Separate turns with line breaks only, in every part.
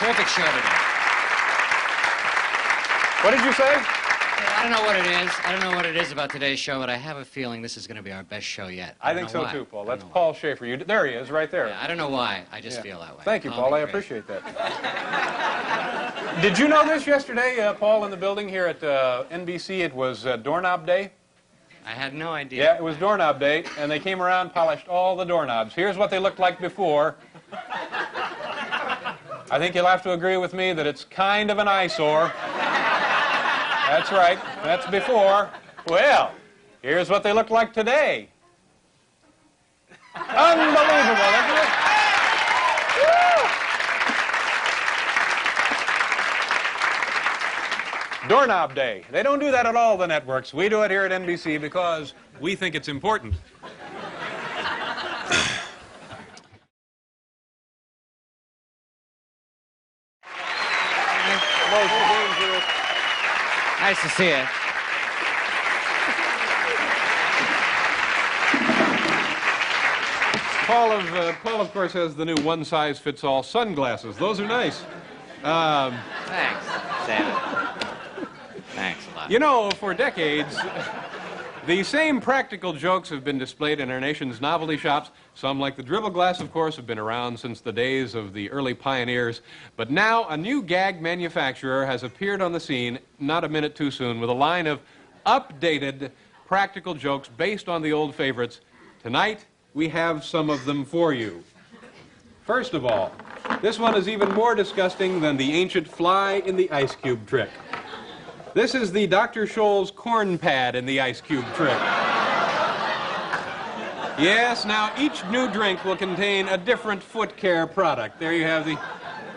Terrific show today.
What did you say?
I don't know what it is. I don't know what it is about today's show, but I have a feeling this is going to be our best show yet.
I think so too, Paul. That's Paul Schaefer. There he is, right there.
Yeah, I don't know why. I just feel that way.
Thank you, Paul. I appreciate that. Did you know this yesterday, Paul, in the building here at NBC? It was Doorknob Day.
I had no idea.
Yeah, it was Doorknob Day, and they came around, polished all the doorknobs. Here's what they looked like before. I think you'll have to agree with me that it's kind of an eyesore. That's right. That's before. Well, here's what they look like today. Unbelievable, isn't it? Woo! Doorknob Day. They don't do that at all, the networks. We do it here at NBC because we think it's important.
Nice to see you.
Paul, of course, has the new one-size-fits-all sunglasses. Those are nice.
Thanks, Santa. Thanks a lot.
You know, for decades, the same practical jokes have been displayed in our nation's novelty shops. Some, like the dribble glass, of course, have been around since the days of the early pioneers. But now a new gag manufacturer has appeared on the scene, not a minute too soon, with a line of updated practical jokes based on the old favorites. Tonight, we have some of them for you. First of all, this one is even more disgusting than the ancient fly in the ice cube trick. This is the Dr. Scholl's corn pad in the ice cube trick. Yes, now each new drink will contain a different foot care product. There you have the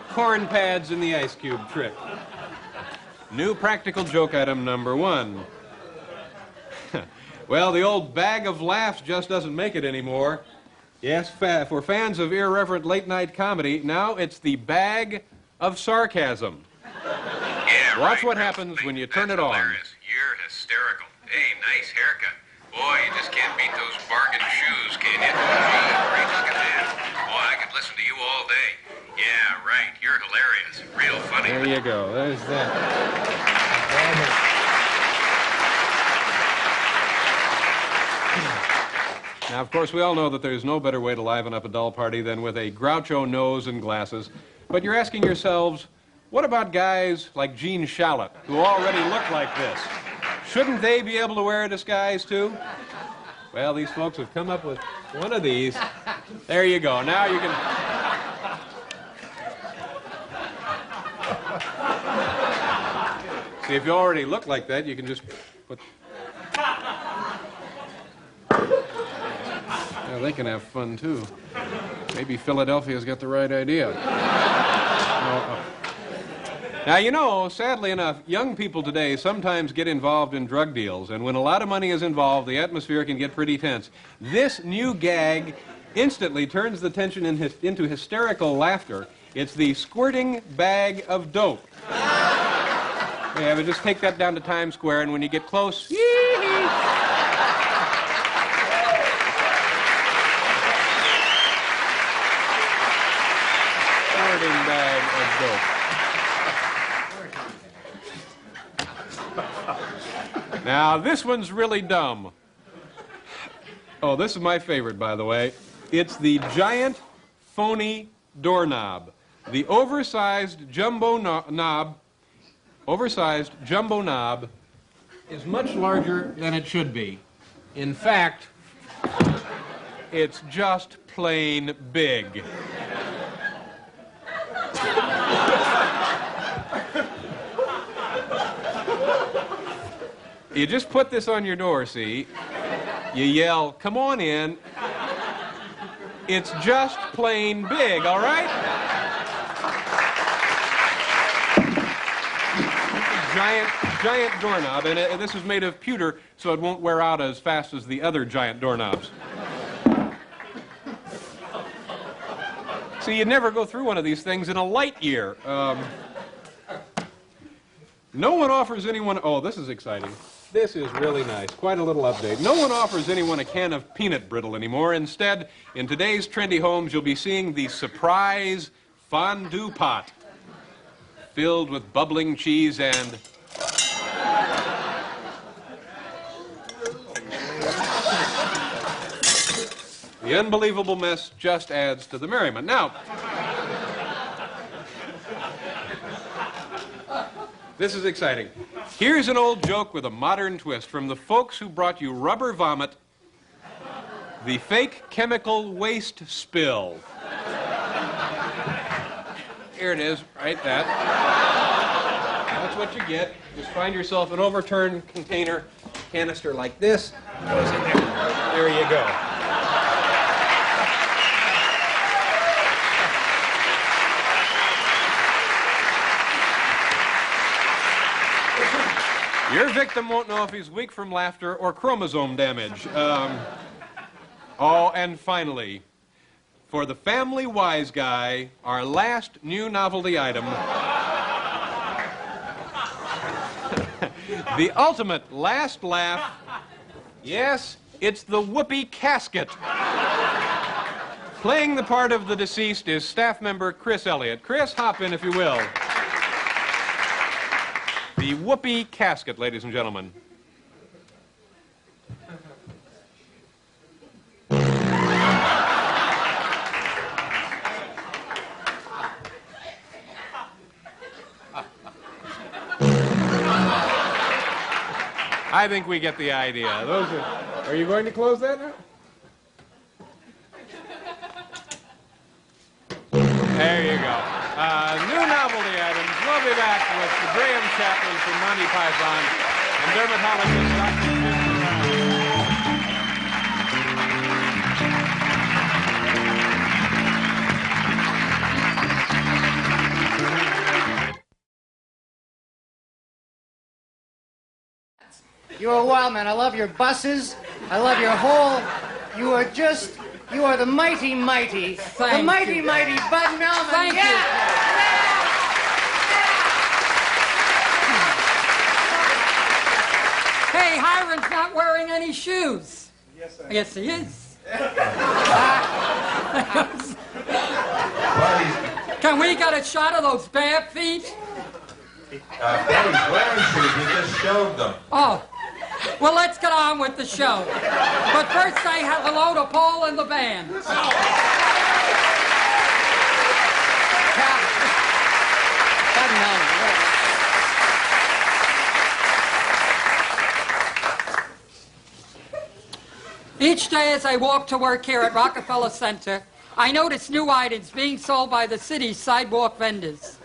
corn pads in the ice cube trick. New practical joke item number 1. Well, the old bag of laughs just doesn't make it anymore. Yes, for fans of irreverent late-night comedy, now it's the bag of sarcasm.
Yeah,
Watch what
right,
happens when you turn it on.
Hilarious. You're hysterical. Hey, nice haircut. Boy, you just can't beat those bargain shoes, can you? Gee, great looking man. Boy, I could listen to you all day. Yeah, right. You're hilarious. Real funny.
There you go. There's that. Now, of course, we all know that there's no better way to liven up a dull party than with a Groucho nose and glasses. But you're asking yourselves, what about guys like Gene Shalit, who already look like this? Shouldn't they be able to wear a disguise, too? Well, these folks have come up with one of these. There you go. Now you can... See, if you already look like that, you can just put... Yeah, they can have fun, too. Maybe Philadelphia's got the right idea. Now, you know, sadly enough, young people today sometimes get involved in drug deals, and when a lot of money is involved, the atmosphere can get pretty tense. This new gag instantly turns the tension into hysterical laughter. It's the squirting bag of dope. Yeah, but just take that down to Times Square, and when you get close, yee-hee. Squirting bag of dope. Now, this one's really dumb. Oh, this is my favorite, by the way. It's the giant, phony doorknob. The oversized jumbo knob is much larger than it should be. In fact, it's just plain big. You just put this on your door, see? You yell, "Come on in." It's just plain big, all right? Giant doorknob, and this is made of pewter, so it won't wear out as fast as the other giant doorknobs. See, you'd never go through one of these things in a light year. No one offers anyone... Oh, this is exciting. This is really nice. Quite a little update. No one offers anyone a can of peanut brittle anymore. Instead, in today's trendy homes, you'll be seeing the surprise fondue pot. filled with bubbling cheese and... The unbelievable mess just adds to the merriment. Now, this is exciting. Here's an old joke with a modern twist from the folks who brought you rubber vomit, the fake chemical waste spill. Here it is, right, that. That's what you get. Just find yourself an overturned container canister like this. Goes in there. There you go. Your victim won't know if he's weak from laughter or chromosome damage. Oh, and finally, for the family wise guy, our last new novelty item, the ultimate last laugh. Yes, it's the whoopee casket. Playing the part of the deceased is staff member Chris Elliott. Chris, hop in if you will. The whoopee casket, ladies and gentlemen. I think we get the idea. Are you going to close that now? There you go. New novelty items. We'll be back with the Graham Chapman from Monty Python and dermatologist Dr.
You are wild, man. I love your buses. I love your whole... You are the mighty, mighty.
Thank
the mighty,
you.
mighty Bud Melman.
Thank you. Hey, Hiram's not wearing any shoes. Yes, he is. Can we get a shot of those bare feet?
He's wearing shoes. We just showed them.
Oh, well, let's get on with the show. But first, say hello to Paul and the band.
Bud Melman.
Each day as I walk to work here at Rockefeller Center, I notice new items being sold by the city's sidewalk vendors.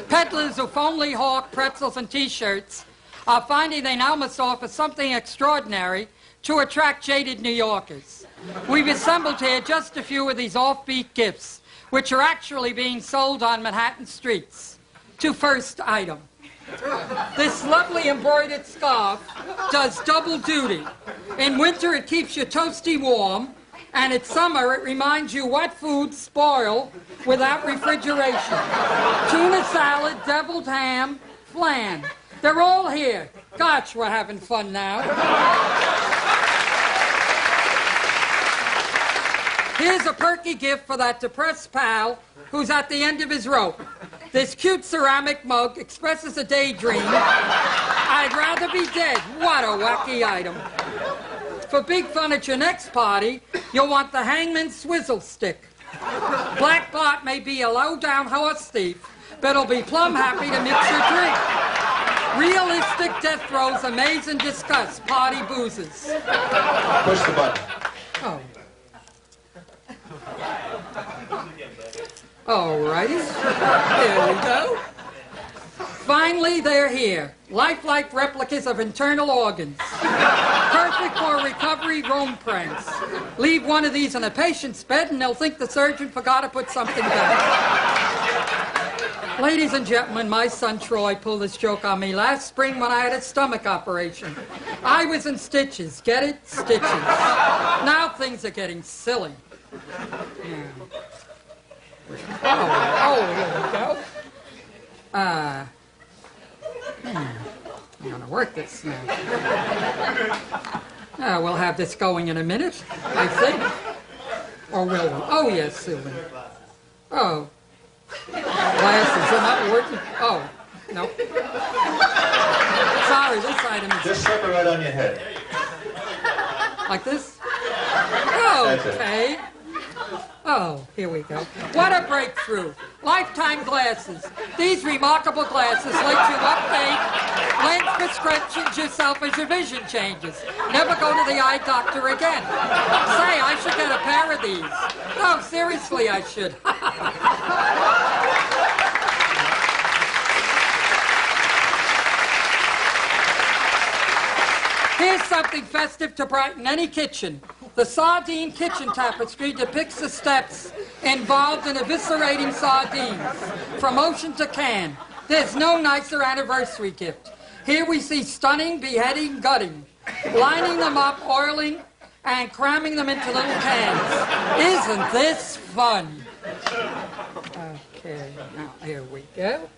Peddlers who only hawk pretzels and T-shirts are finding they now must offer something extraordinary to attract jaded New Yorkers. We've assembled here just a few of these offbeat gifts, which are actually being sold on Manhattan streets. To first item. This lovely embroidered scarf does double duty. In winter, it keeps you toasty warm, and in summer, it reminds you what foods spoil without refrigeration. Tuna salad, deviled ham, flan. They're all here. Gosh, we're having fun now. Here's a perky gift for that depressed pal who's at the end of his rope. This cute ceramic mug expresses a daydream. I'd rather be dead. What a wacky item. For big fun at your next party, you'll want the hangman's swizzle stick. Black Bart may be a low-down horse thief, but he'll be plumb happy to mix your drink. Realistic death throes amaze and disgust party boozers.
Push the button.
Oh. All righty. There we go. Finally, they're here. Lifelike replicas of internal organs. Perfect for recovery room pranks. Leave one of these in a patient's bed and they'll think the surgeon forgot to put something back. Ladies and gentlemen, my son Troy pulled this joke on me last spring when I had a stomach operation. I was in stitches. Get it? Stitches. Now things are getting silly. Yeah. Oh, here we go. I'm gonna work this now. We'll have this going in a minute, I think. Or will we? Oh, yes, Sylvan. Oh. Glasses are not working. Oh. Nope. Sorry, this item is...
Just slip it right on your head.
Like this?
That's it.
Okay. Oh, here we go. What a breakthrough. Lifetime glasses. These remarkable glasses let you update lens prescriptions yourself as your vision changes. Never go to the eye doctor again. Say, I should get a pair of these. No, seriously, I should. Here's something festive to brighten any kitchen. The sardine kitchen tapestry depicts the steps involved in eviscerating sardines, from ocean to can. There's no nicer anniversary gift. Here we see stunning, beheading, gutting, lining them up, oiling, and cramming them into little cans. Isn't this fun? Okay, now here we go.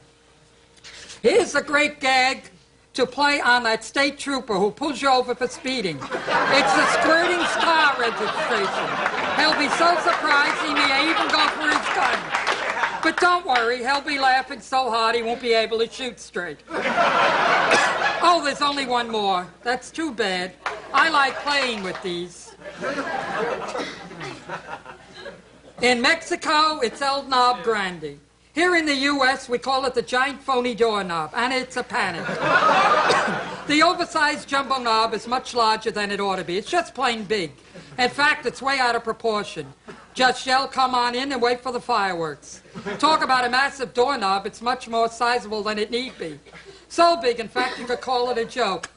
Here's a great gag to play on that state trooper who pulls you over for speeding. It's a squirting star registration. He'll be so surprised he may even go for his gun. But don't worry, he'll be laughing so hard he won't be able to shoot straight. Oh, there's only one more. That's too bad. I like playing with these. In Mexico, it's El Knob Grande. Here in the U.S., we call it the giant phony doorknob, and it's a panic. The oversized jumbo knob is much larger than it ought to be. It's just plain big. In fact, it's way out of proportion. Just yell, come on in, and wait for the fireworks. Talk about a massive doorknob, it's much more sizable than it need be. So big, in fact, you could call it a joke.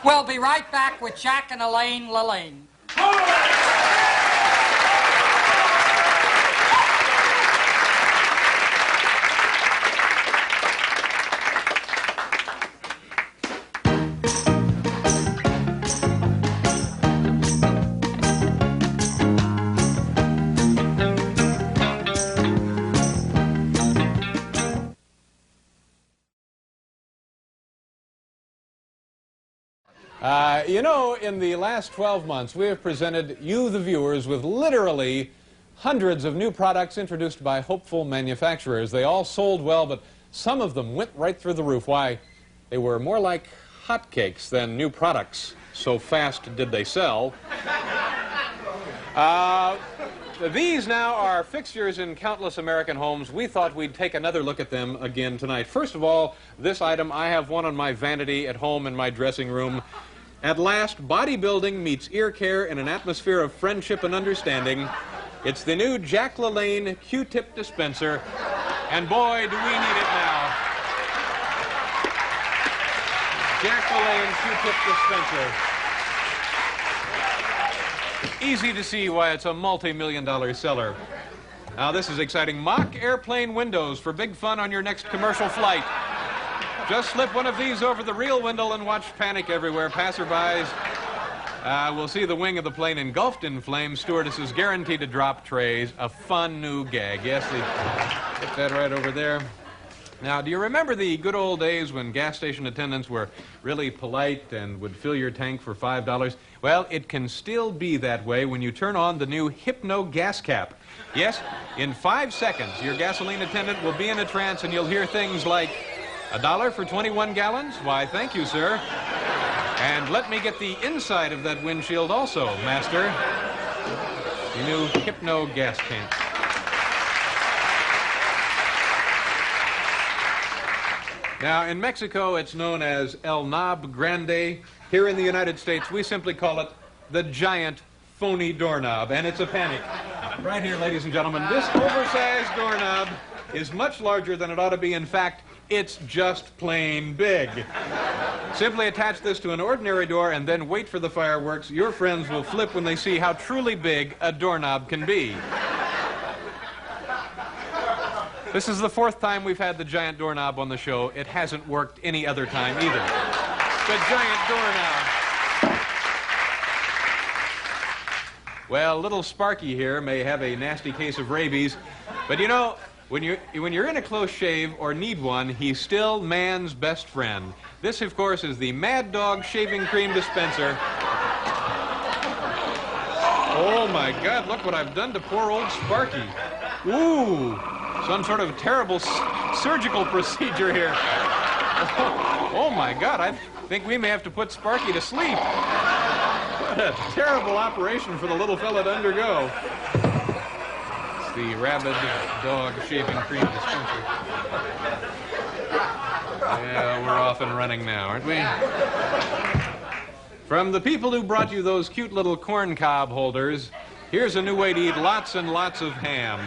We'll be right back with Jack and Elaine Lalaine.
You know, in the last 12 months, we have presented you, the viewers, with literally hundreds of new products introduced by hopeful manufacturers. They all sold well, but some of them went right through the roof. Why, they were more like hotcakes than new products. So fast did they sell. These now are fixtures in countless American homes. We thought we'd take another look at them again tonight. First of all, this item, I have one on my vanity at home in my dressing room. At last, bodybuilding meets ear care in an atmosphere of friendship and understanding. It's the new Jack LaLanne Q-tip dispenser, and boy, do we need it now. Jack LaLanne Q-tip dispenser. Easy to see why it's a multi-million-dollar seller. Now, this is exciting. Mock airplane windows for big fun on your next commercial flight. Just slip one of these over the real window and watch panic everywhere. Passerbys will see the wing of the plane engulfed in flames. Stewardesses guaranteed to drop trays. A fun new gag. Yes, they put that right over there. Now, do you remember the good old days when gas station attendants were really polite and would fill your tank for $5? Well, it can still be that way when you turn on the new Hypno gas cap. Yes, in 5 seconds, your gasoline attendant will be in a trance and you'll hear things like, $1 for 21 gallons? Why, thank you, sir. And let me get the inside of that windshield also, master. The new Hypno gas tank. Now, in Mexico, it's known as El Knob Grande. Here in the United States, we simply call it the giant phony doorknob, and it's a panic. Right here, ladies and gentlemen, this oversized doorknob is much larger than it ought to be. In fact, it's just plain big. Simply attach this to an ordinary door and then wait for the fireworks. Your friends will flip when they see how truly big a doorknob can be. This is the 4th time we've had the giant doorknob on the show. It hasn't worked any other time either. The giant doorknob. Well, little Sparky here may have a nasty case of rabies, but you know, when you're in a close shave or need one, he's still man's best friend. This, of course, is the Mad Dog shaving cream dispenser. Oh, my God, look what I've done to poor old Sparky. Ooh, some sort of terrible surgical procedure here. Oh, my God, I think we may have to put Sparky to sleep. What a terrible operation for the little fella to undergo. It's the rabid dog shaving cream dispenser. Yeah, we're off and running now, aren't we? From the people who brought you those cute little corn cob holders, here's a new way to eat lots and lots of ham.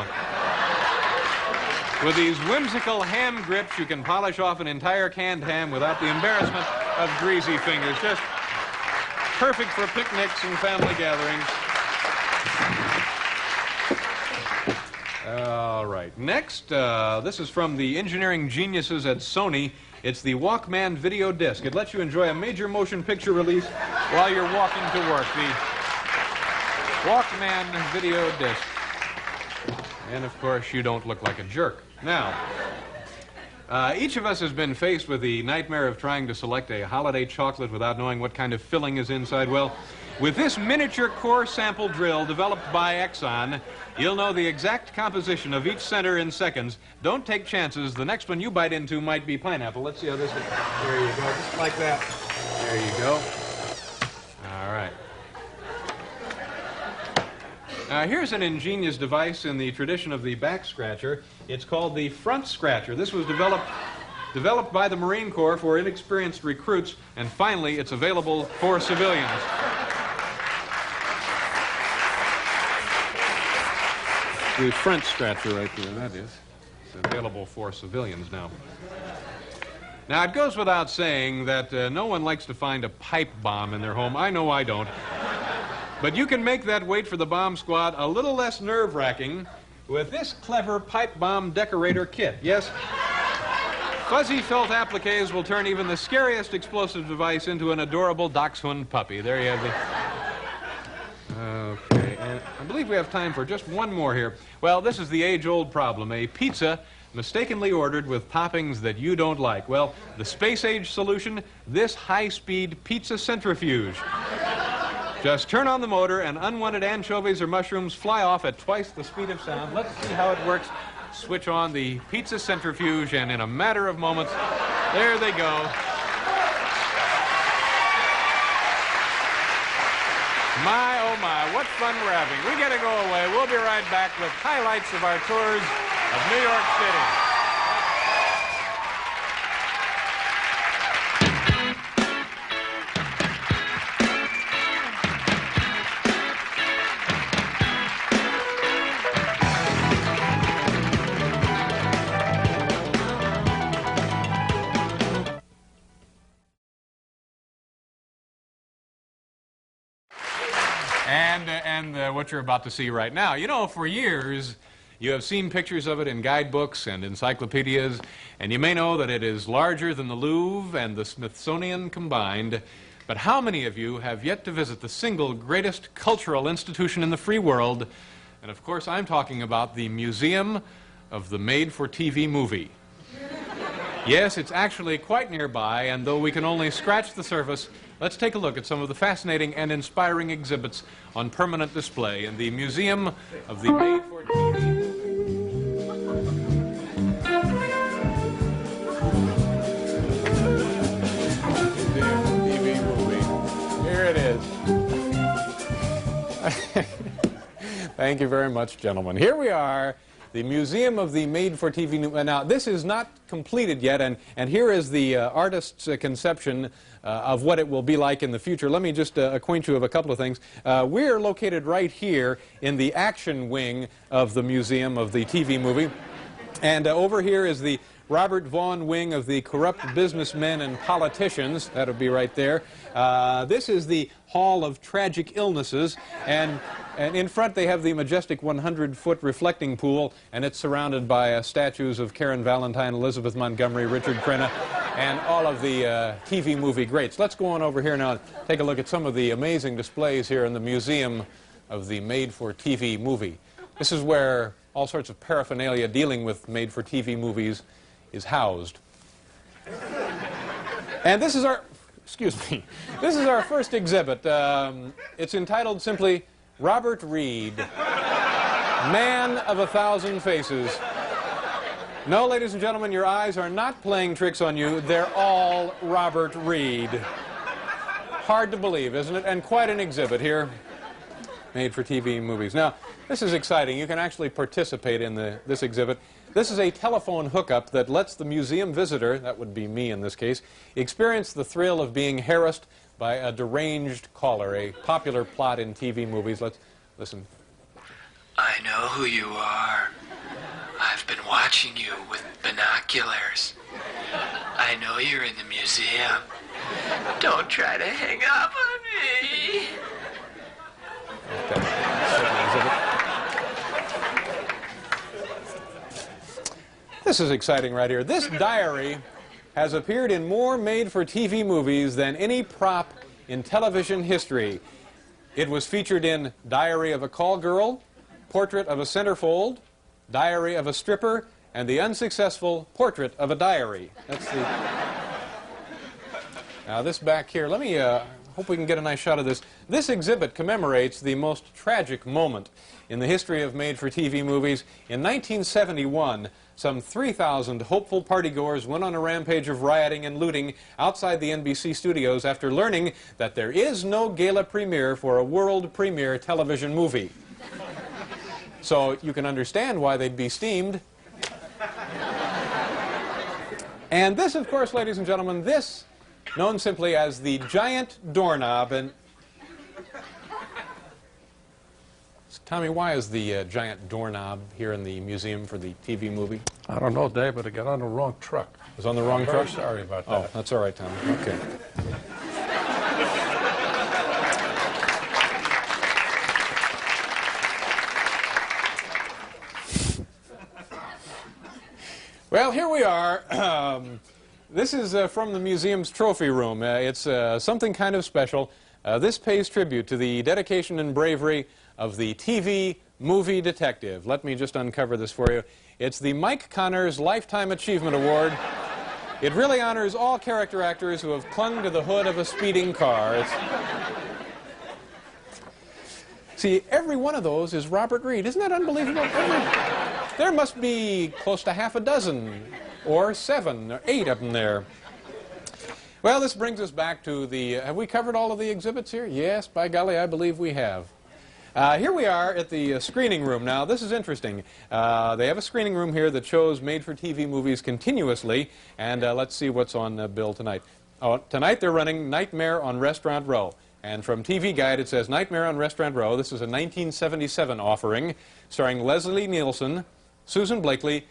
With these whimsical ham grips, you can polish off an entire canned ham without the embarrassment of greasy fingers. Just perfect for picnics and family gatherings. All right. Next, this is from the engineering geniuses at Sony. It's the Walkman video disc. It lets you enjoy a major motion picture release while you're walking to work. The Walkman video disc. And, of course, you don't look like a jerk. Now, each of us has been faced with the nightmare of trying to select a holiday chocolate without knowing what kind of filling is inside. Well, with this miniature core sample drill developed by Exxon, you'll know the exact composition of each center in seconds. Don't take chances. The next one you bite into might be pineapple. Let's see how this is. There you go. Just like that. There you go. All right. Here's an ingenious device in the tradition of the back scratcher. It's called the front scratcher. This was developed by the Marine Corps for inexperienced recruits, and finally it's available for civilians. The front scratcher right there, that is. It's available for civilians now. Now, it goes without saying that no one likes to find a pipe bomb in their home. I know I don't. But you can make that wait for the bomb squad a little less nerve-wracking with this clever pipe bomb decorator kit. Yes, fuzzy felt appliques will turn even the scariest explosive device into an adorable dachshund puppy. There you have it. Okay, and I believe we have time for just one more here. Well, this is the age-old problem, a pizza mistakenly ordered with toppings that you don't like. Well, the space-age solution, this high-speed pizza centrifuge. Just turn on the motor and unwanted anchovies or mushrooms fly off at twice the speed of sound. Let's see how it works. Switch on the pizza centrifuge, and in a matter of moments, there they go. My, oh my, what fun we're having. We got to go away. We'll be right back with highlights of our tours of New York City. And what you're about to see right now. You know, for years, you have seen pictures of it in guidebooks and encyclopedias, and you may know that it is larger than the Louvre and the Smithsonian combined. But how many of you have yet to visit the single greatest cultural institution in the free world? And of course, I'm talking about the Museum of the Made-for-TV Movie. Yes, it's actually quite nearby, and though we can only scratch the surface, let's take a look at some of the fascinating and inspiring exhibits on permanent display in the Museum of the Made-for-TV Movie. Here it is. Thank you very much, gentlemen. Here we are. The Museum of the Made-for-TV Movie. Now, this is not completed yet, and here is the artist's conception of what it will be like in the future. Let me just acquaint you of a couple of things. We're located right here in the action wing of the Museum of the TV Movie, and over here is the Robert Vaughn wing of the corrupt businessmen and politicians. That'll be right there. This is the Hall of Tragic Illnesses, and in front they have the majestic 100-foot reflecting pool, and it's surrounded by statues of Karen Valentine, Elizabeth Montgomery, Richard Crenna, and all of the TV movie greats. Let's go on over here now and take a look at some of the amazing displays here in the Museum of the Made-for-TV Movie. This is where all sorts of paraphernalia dealing with made-for-TV movies is housed. And this is our, this is our first exhibit. It's entitled simply, Robert Reed, Man of a Thousand Faces. No, ladies and gentlemen, your eyes are not playing tricks on you. They're all Robert Reed. Hard to believe, isn't it? And quite an exhibit here, made for TV movies. Now, this is exciting. You can actually participate in this exhibit. This is a telephone hookup that lets the museum visitor, that would be me in this case, experience the thrill of being harassed by a deranged caller, a popular plot in TV movies. Let's listen.
I know who you are. I've been watching you with binoculars. I know you're in the museum. Don't try to hang up on me.
This is exciting right here. This diary has appeared in more made-for-TV movies than any prop in television history. It was featured in Diary of a Call Girl, Portrait of a Centerfold, Diary of a Stripper, and the unsuccessful Portrait of a Diary. That's the... Now this back here, let me hope we can get a nice shot of this. This exhibit commemorates the most tragic moment in the history of made-for-TV movies. In 1971, some 3,000 hopeful partygoers went on a rampage of rioting and looting outside the NBC studios after learning that there is no gala premiere for a world premiere television movie. So you can understand why they'd be steamed. And this, of course, ladies and gentlemen, this, known simply as the giant doorknob. And Tommy, why is the giant doorknob here in the museum for the TV movie?
I don't know, Dave, but it got on the wrong truck.
It was on the wrong
Very
truck?
sorry about that.
Oh, that's all right, Tommy. Okay. Well, here we are. This is from the museum's trophy room. It's something kind of special. This pays tribute to the dedication and bravery of the TV movie detective. Let me just uncover this for you. It's the Mike Connors Lifetime Achievement Award. It really honors all character actors who have clung to the hood of a speeding car. See, every one of those is Robert Reed. Isn't that unbelievable? There must be close to half a dozen, or 7 or 8 of them there. Well, this brings us back to the... have we covered all of the exhibits here? Yes, by golly, I believe we have. Here we are at the screening room. Now, this is interesting. They have a screening room here that shows made-for-TV movies continuously, and let's see what's on the bill tonight. Oh, tonight they're running Nightmare on Restaurant Row. And from TV Guide, it says Nightmare on Restaurant Row. This is a 1977 offering starring Leslie Nielsen, Susan Blakely,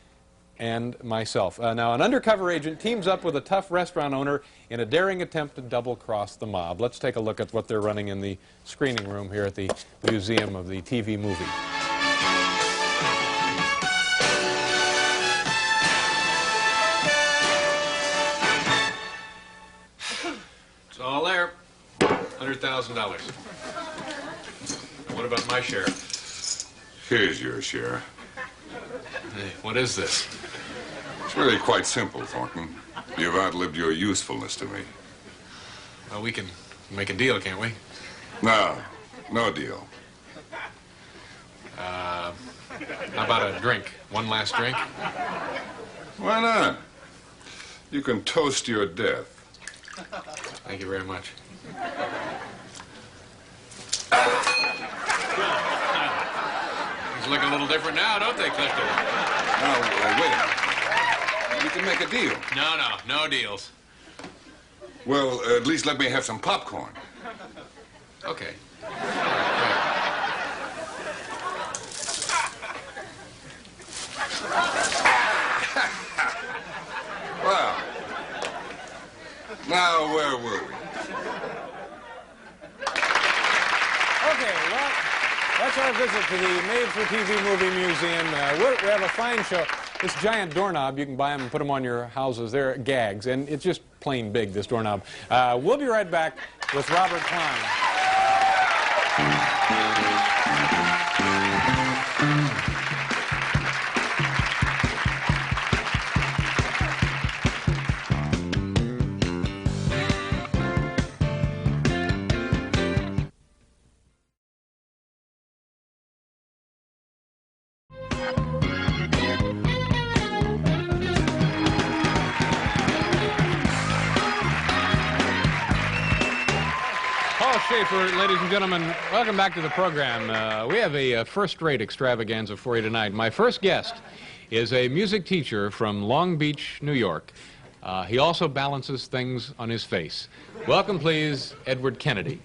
and myself. Now, an undercover agent teams up with a tough restaurant owner in a daring attempt to double-cross the mob. Let's take a look at what they're running in the screening room here at the Museum of the TV Movie. It's all there. $100,000. What about my share?
Here's your share.
Hey, what is this?
It's really quite simple, Thornton. You've outlived your usefulness to me.
Well, we can make a deal, can't we?
No, no deal.
How about a drink? One last drink?
Why not? You can toast your death.
Thank you very much. Things look a little different now, don't they, Clifton?
Now, wait a minute. We can make a deal.
No deals.
Well, at least let me have some popcorn.
Okay.
Well, now where were we?
Okay, well, that's our visit to the Made-for-TV Movie Museum. We have a fine show. This giant doorknob, you can buy them and put them on your houses. They're gags, and it's just plain big, this doorknob. We'll be right back with Robert Klein. Ralph Schaefer, ladies and gentlemen. Welcome back to the program. We have a first-rate extravaganza for you tonight. My first guest is a music teacher from Long Beach, New York. He also balances things on his face. Welcome, please, Edward Kennedy.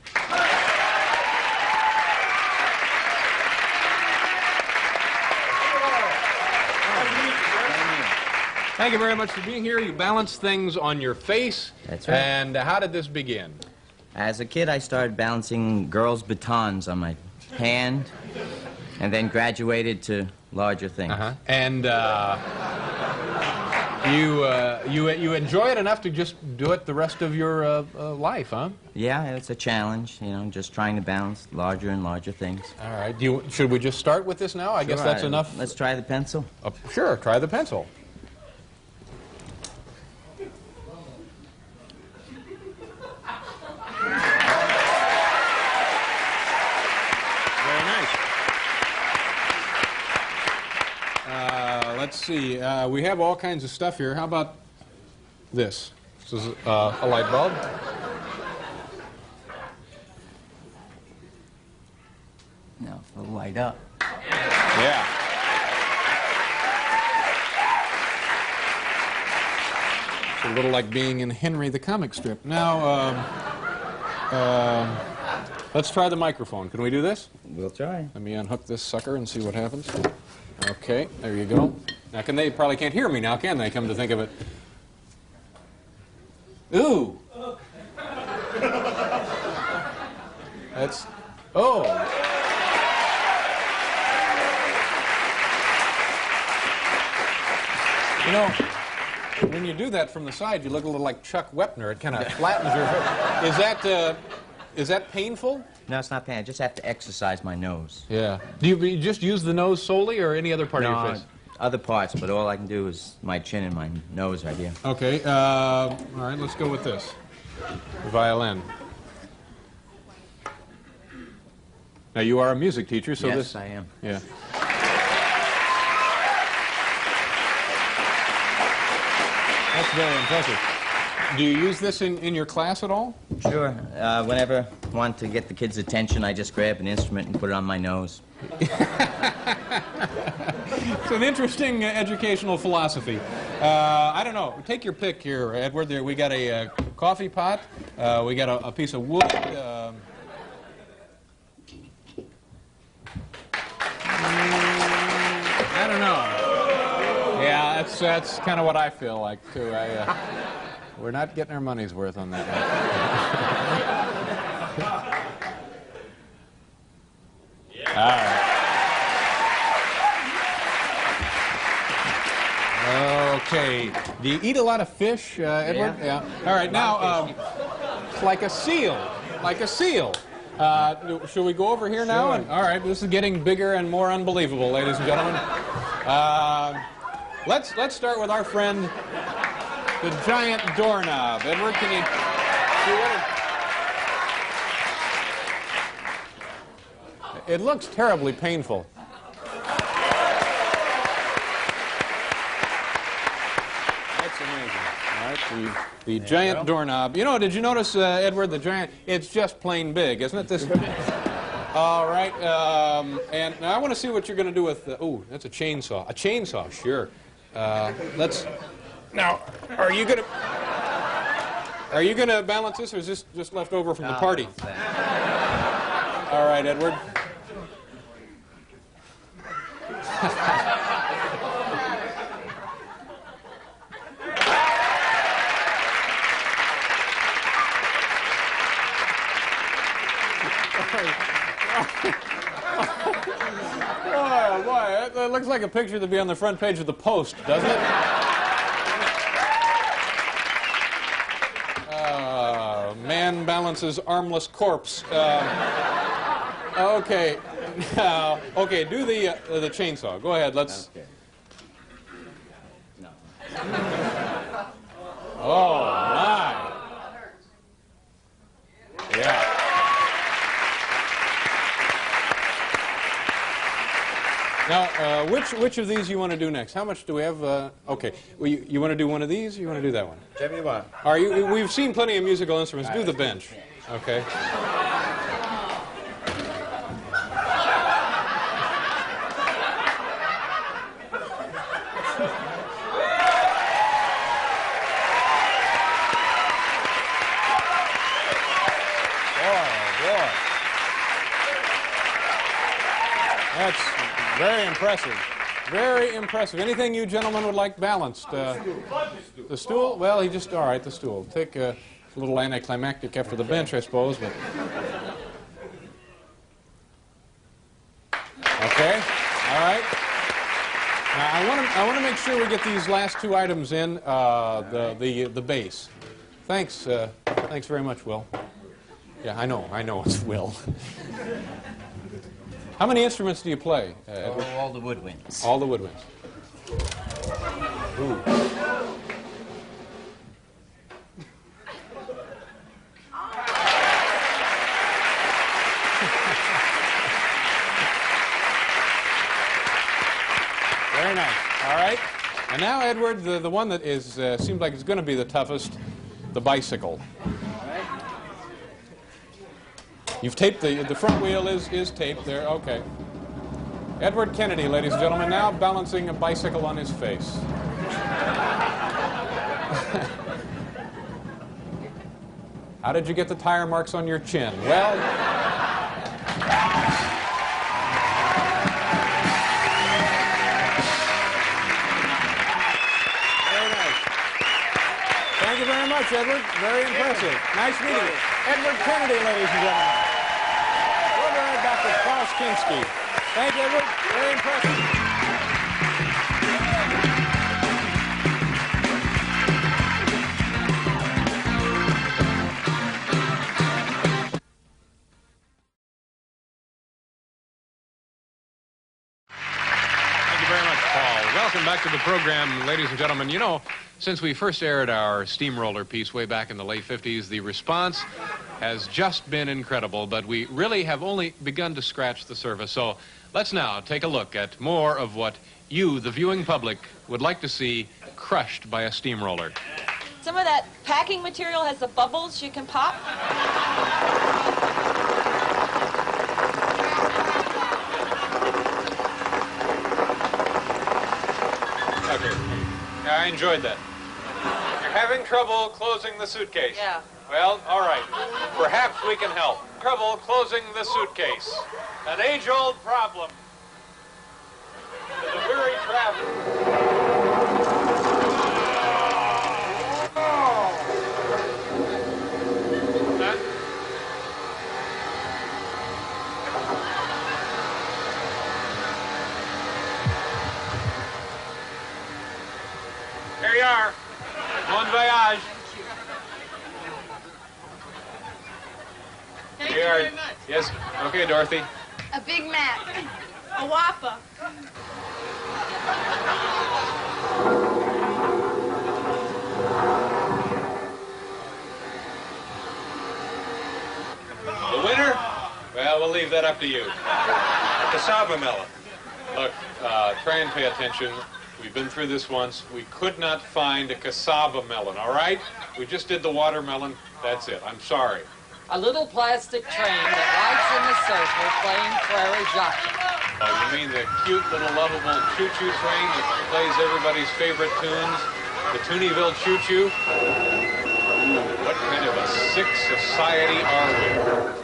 Thank you very much for being here. You balance things on your face.
That's right.
And how did this begin?
As a kid, I started balancing girls' batons on my hand, and then graduated to larger things.
And you enjoy it enough to just do it the rest of your life, huh?
Yeah, it's a challenge, you know, just trying to balance larger and larger things.
All right. Should we just start with this now? I guess that's enough.
Let's try the pencil.
Sure, try the pencil. Let's see. We have all kinds of stuff here. How about this? This is a light bulb.
Now, it'll light up.
Yeah. It's a little like being in Henry the comic strip. Now, let's try the microphone. Can we do this?
We'll try.
Let me unhook this sucker and see what happens. Okay, there you go. Now, they probably can't hear me now, can they, come to think of it? Ooh! That's... Oh! You know, when you do that from the side, you look a little like Chuck Wepner. It kind of flattens your face. Is that painful?
No, it's not pain. I just have to exercise my nose.
Yeah. Do you just use the nose solely, or any other part of your face?
Other parts, but all I can do is my chin and my nose right here.
Okay. All right, let's go with this. Violin. Now, you are a music teacher, so
yes, I am.
Yeah. That's very impressive. Do you use this in your class at all?
Sure. Whenever I want to get the kids' attention, I just grab an instrument and put it on my nose.
It's an interesting educational philosophy. I don't know. Take your pick here, Edward. There, we got a coffee pot. We got a piece of wood. I don't know. Yeah, that's kind of what I feel like, too. We're not getting our money's worth on that one. All right. Okay. Do you eat a lot of fish, Edward? Yeah. All right. Now, it's like a seal. Like a seal. Should we go over here now?
Sure.
And, all right. This is getting bigger and more unbelievable, ladies and gentlemen. Let's start with our friend, the giant doorknob. Edward, can you see what it looks terribly painful. That's amazing. All right, the giant doorknob. You know, did you notice, Edward, the giant? It's just plain big, isn't it? This. All right, and now I want to see what you're going to do with. Oh, that's a chainsaw. A chainsaw, sure. Let's. Now, are you gonna balance this, or is this just left over from the party? All right, Edward. Oh, boy, that looks like a picture to be on the front page of the Post, doesn't it? Man balances armless corpse. Okay, now, okay, do the chainsaw. Go ahead. Let's.
Okay. No.
Oh my! Yeah. Now, which of these you want to do next? How much do we have? Okay, well, you want to do one of these, or you want to do that one?
Whichever you want.
We've seen plenty of musical instruments. Do the bench. Okay. That's very impressive. Very impressive. Anything you gentlemen would like balanced? The stool? Well, he just, all right, the stool. Take a little anticlimactic after the bench, I suppose, but... Okay, all right. Now, I want to make sure we get these last two items in, the bass. Thanks very much, Will. Yeah, I know it's Will. How many instruments do you play, Edward?
All the woodwinds.
All the woodwinds. Ooh. Very nice. All right. And now, Edward, the one that is seems like it's going to be the toughest, the bicycle. You've taped the front wheel is taped there. Okay. Edward Kennedy, ladies and gentlemen, now balancing a bicycle on his face. How did you get the tire marks on your chin? Well, very nice. Thank you very much, Edward. Very impressive. Nice meeting you. Edward Kennedy, ladies and gentlemen. We'll be right back with Klaus Kinski. Thank you, Edward. Very impressive. Welcome back to the program, ladies and gentlemen. You know, since we first aired our Steamroller piece way back in the late 50s, the response has just been incredible, but we really have only begun to scratch the surface. So let's now take a look at more of what you, the viewing public, would like to see crushed by a steamroller.
Some of that packing material has the bubbles you can pop.
Yeah, I enjoyed that. You're having trouble closing the suitcase?
Yeah.
Well, all right. Perhaps we can help. Trouble closing the suitcase. An age-old problem. To the weary traveler. Huh? Here you are. Bon voyage.
Thank
Here
you
you are.
very much.
Yes. Okay, Dorothy.
A Big Mac. A Whopper.
The winner? Well, we'll leave that up to you. A cassava melon. Look, try and pay attention. We've been through this once. We could not find a cassava melon, all right? We just did the watermelon. That's it. I'm sorry.
A little plastic train that rides in the circle playing prairie jockey.
Oh, you mean the cute little lovable choo-choo train that plays everybody's favorite tunes? The Tooниeville Choo-Choo? Ooh, what kind of a sick society are we?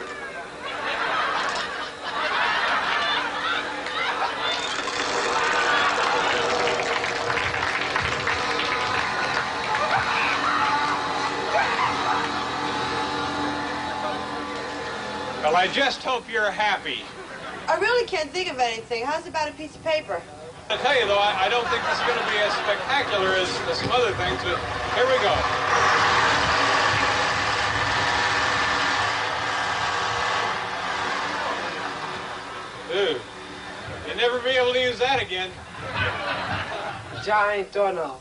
Well, I just hope you're happy.
I really can't think of anything. How's about a piece of paper?
I tell you, though, I don't think this is going to be as spectacular as some other things, but here we go. Ooh, you'll never be able to use that again.
Giant doorknob.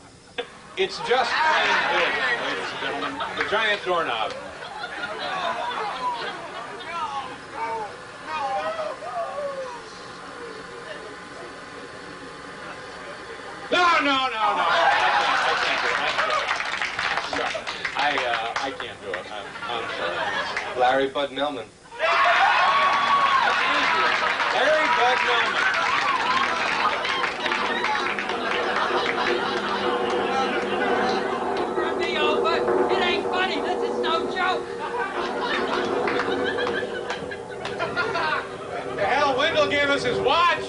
It's just plain good, ladies and gentlemen. The giant doorknob. No. I can't do it. I'm sorry.
Larry Bud Millman.
Larry Bud Millman.
Run me over. It ain't funny. This is no joke.
The hell, when Uncle gave us his watch.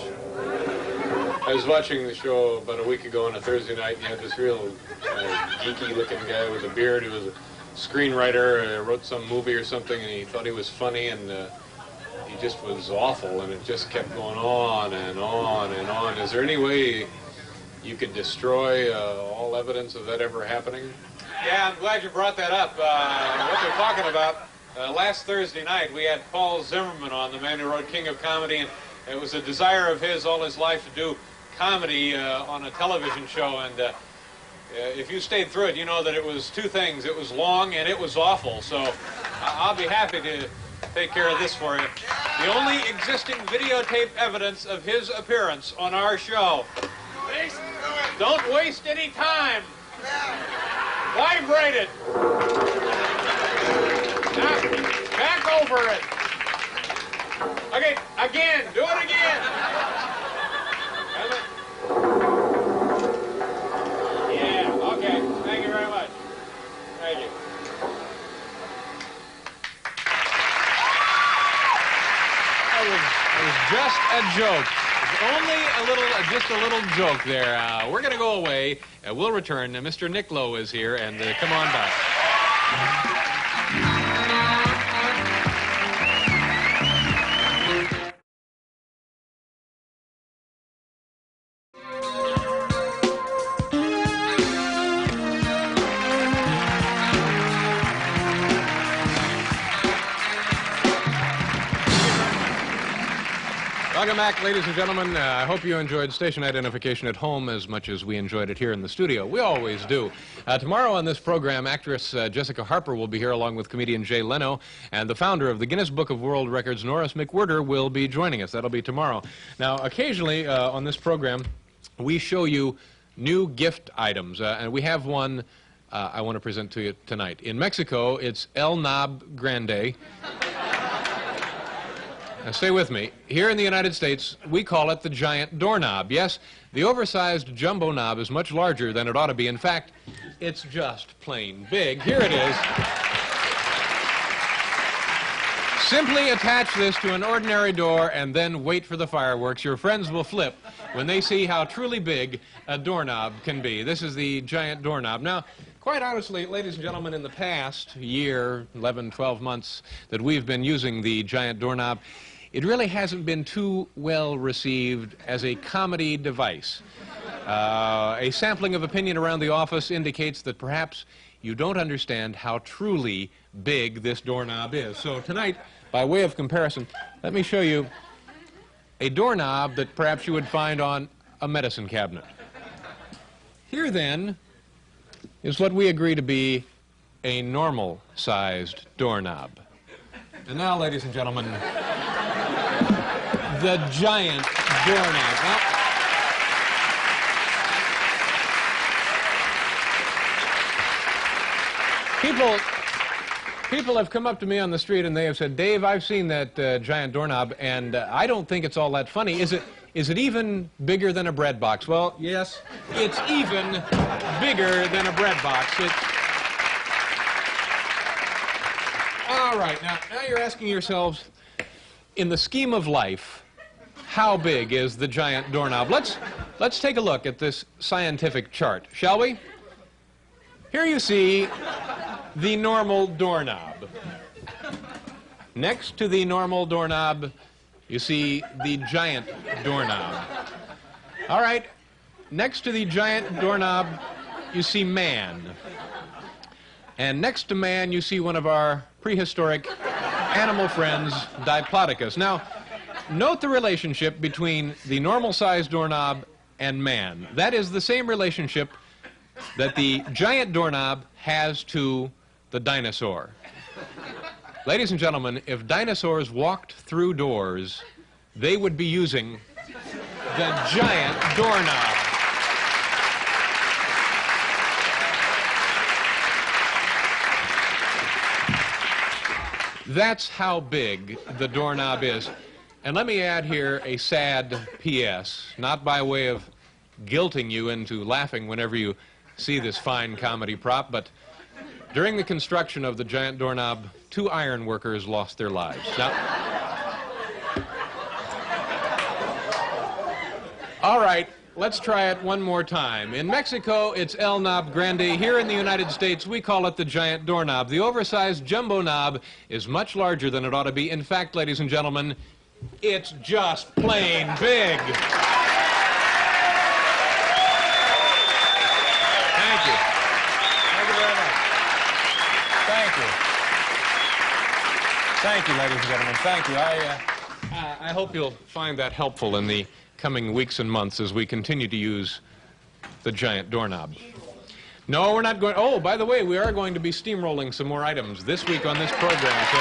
I was watching the show about a week ago on a Thursday night, and you had this real geeky-looking guy with a beard who was a screenwriter, wrote some movie or something, and he thought he was funny, and he just was awful, and it just kept going on and on and on. Is there any way you could destroy all evidence of that ever happening? Yeah, I'm glad you brought that up. What they're talking about, last Thursday night, we had Paul Zimmerman on, the man who wrote King of Comedy, and it was a desire of his all his life to do comedy on a television show, and if you stayed through it, you know that it was two things. It was long and it was awful, so I'll be happy to take care of this for you. The only existing videotape evidence of his appearance on our show. Don't waste any time. Vibrate it. Now, back over it. Okay, again. Do it again. Yeah, okay. Thank you very much. Thank you. That was just a joke. Only just a little joke there. We're going to go away. We'll return. Mr. Nick Lowe is here, and come on back. Welcome back, ladies and gentlemen. I hope you enjoyed station identification at home as much as we enjoyed it here in the studio. We always do. Tomorrow on this program, actress Jessica Harper will be here along with comedian Jay Leno, and the founder of the Guinness Book of World Records, Norris McWhirter, will be joining us. That'll be tomorrow. Now, occasionally on this program, we show you new gift items, and we have one I want to present to you tonight. In Mexico, it's El Knob Grande. Now, stay with me. Here in the United States, we call it the giant doorknob. Yes, the oversized jumbo knob is much larger than it ought to be. In fact, it's just plain big. Here it is. Simply attach this to an ordinary door and then wait for the fireworks. Your friends will flip when they see how truly big a doorknob can be. This is the giant doorknob. Now, quite honestly, ladies and gentlemen, in the past year, 11, 12 months that we've been using the giant doorknob, it really hasn't been too well received as a comedy device. A sampling of opinion around the office indicates that perhaps you don't understand how truly big this doorknob is. So tonight, by way of comparison, let me show you a doorknob that perhaps you would find on a medicine cabinet. Here, then, is what we agree to be a normal-sized doorknob. And now, ladies and gentlemen, the giant doorknob. Now, people have come up to me on the street and they have said, Dave, I've seen that giant doorknob, and I don't think it's all that funny. Is it even bigger than a bread box? Well, yes, it's even bigger than a bread box. All right, now you're asking yourselves, in the scheme of life, how big is the giant doorknob? Let's take a look at this scientific chart, shall we? Here you see the normal doorknob. Next to the normal doorknob, you see the giant doorknob. All right, next to the giant doorknob, you see man. And next to man, you see one of our prehistoric animal friends, Diplodocus. Now, note the relationship between the normal-sized doorknob and man. That is the same relationship that the giant doorknob has to the dinosaur. Ladies and gentlemen, if dinosaurs walked through doors, they would be using the giant doorknob. That's how big the doorknob is. And let me add here a sad P.S., not by way of guilting you into laughing whenever you see this fine comedy prop, but during the construction of the giant doorknob, 2 iron workers lost their lives. Now, All right, let's try it one more time. In Mexico, it's El Knob Grande. Here in the United States, we call it the giant doorknob. The oversized jumbo knob is much larger than it ought to be. In fact, ladies and gentlemen, it's just plain big. Thank you. Thank you very much. Thank you. Thank you, ladies and gentlemen. Thank you. I hope you'll find that helpful in the coming weeks and months as we continue to use the giant doorknob. No, we're not going... Oh, by the way, we are going to be steamrolling some more items this week on this program. So,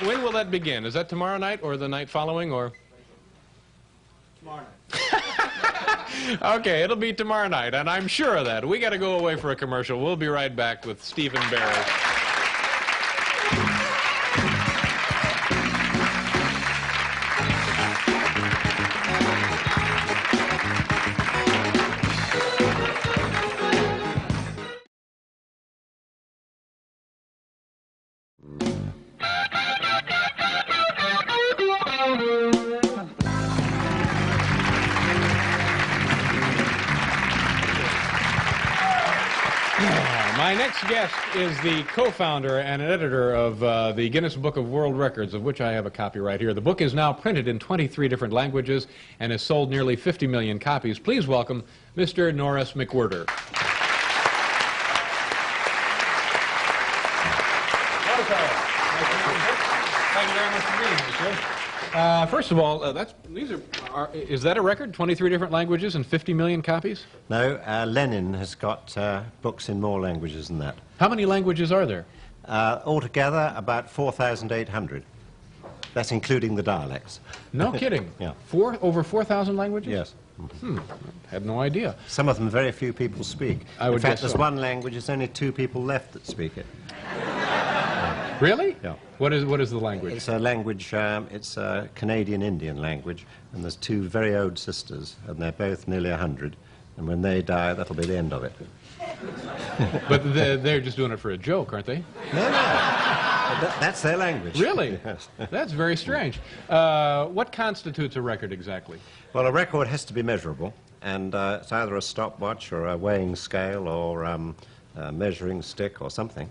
when will that begin? Is that tomorrow night or the night following, or?
Tomorrow night.
Okay, it'll be tomorrow night, and I'm sure of that. We got to go away for a commercial. We'll be right back with Stephen Barry. My next guest is the co-founder and an editor of the Guinness Book of World Records, of which I have a copy right here. The book is now printed in 23 different languages and has sold nearly 50 million copies. Please welcome Mr. Norris McWhirter. Thank you very much for being here, sir. First of all, is that a record? 23 different languages and 50 million copies?
No, Lenin has got books in more languages than that.
How many languages are there?
Altogether, about 4,800. That's including the dialects.
No kidding.
Yeah.
Over 4,000 languages?
Yes.
Had no idea.
Some of them very few people speak. In fact, there's one language, there's only 2 people left that speak it.
Really?
Yeah.
What is the language?
It's a language, it's a Canadian Indian language, and there's 2 very old sisters, and they're both nearly 100, and when they die, that'll be the end of it.
But they're just doing it for a joke, aren't they?
No. That's their language.
Really?
Yes.
That's very strange. What constitutes a record exactly?
Well, a record has to be measurable, and it's either a stopwatch or a weighing scale or a measuring stick or something.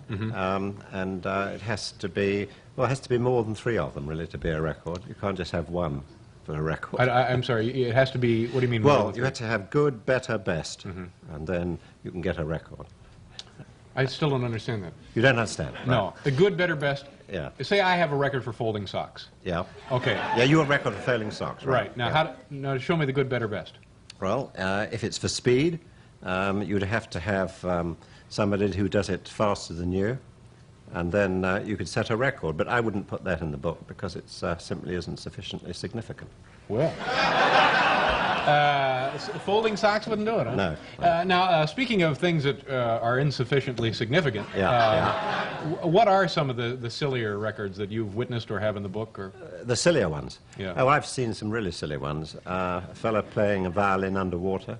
And it has to be, well, it has to be more than 3 of them, really, to be a record. You can't just have one for a record.
I'm sorry, it has to be, what do you mean?
Well, you have to have good, better, best, and then you can get a record.
I still don't understand that.
You don't understand it, right?
No. The good, better, best?
Yeah.
Say I have a record for folding socks.
Yeah.
Okay.
Yeah, you have a record for folding socks, right?
Right. Now,
yeah.
now show me the good, better, best.
Well, if it's for speed, you'd have to have somebody who does it faster than you, and then you could set a record. But I wouldn't put that in the book because it simply isn't sufficiently significant.
Well. Folding socks wouldn't do it, huh?
No.
Now, speaking of things that are insufficiently significant, what are some of the sillier records that you've witnessed or have in the book? Or?
The sillier ones?
Yeah.
Oh, I've seen some really silly ones. A fellow playing a violin underwater.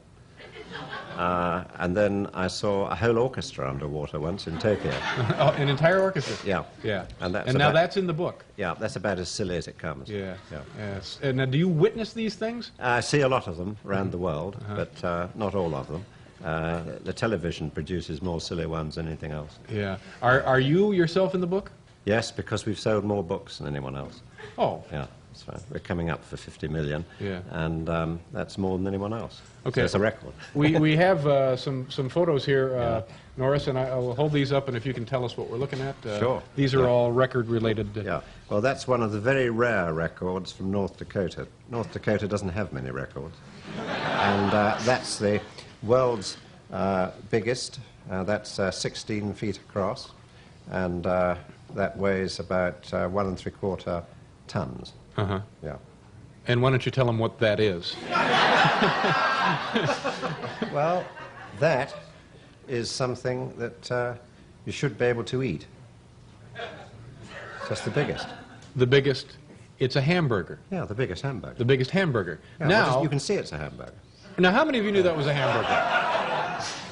And then I saw a whole orchestra underwater once in Tokyo.
Oh, an entire orchestra?
Yeah.
Yeah.
And
now that's in the book?
Yeah, that's about as silly as it comes.
Yeah. Yes. And now, do you witness these things?
I see a lot of them around the world, but not all of them. The television produces more silly ones than anything else.
Yeah. Are you yourself in the book?
Yes, because we've sold more books than anyone else.
Oh.
Yeah. That's right. We're coming up for 50 million,
yeah.
And that's more than anyone else.
Okay.
So it's a record.
we have some photos here, Norris, and I will hold these up, and if you can tell us what we're looking at.
Sure.
These are all record-related.
Yeah. Well, that's one of the very rare records from North Dakota. North Dakota doesn't have many records. And that's the world's biggest. That's 16 feet across, and that weighs about 1 3/4 tons.
Uh-huh.
Yeah.
And why don't you tell them what that is?
Well, that is something that you should be able to eat. It's just the biggest.
The biggest? It's a hamburger.
Yeah, the biggest hamburger.
The biggest hamburger.
Yeah,
now,
well, you can see it's a hamburger.
Now, how many of you knew that was a hamburger?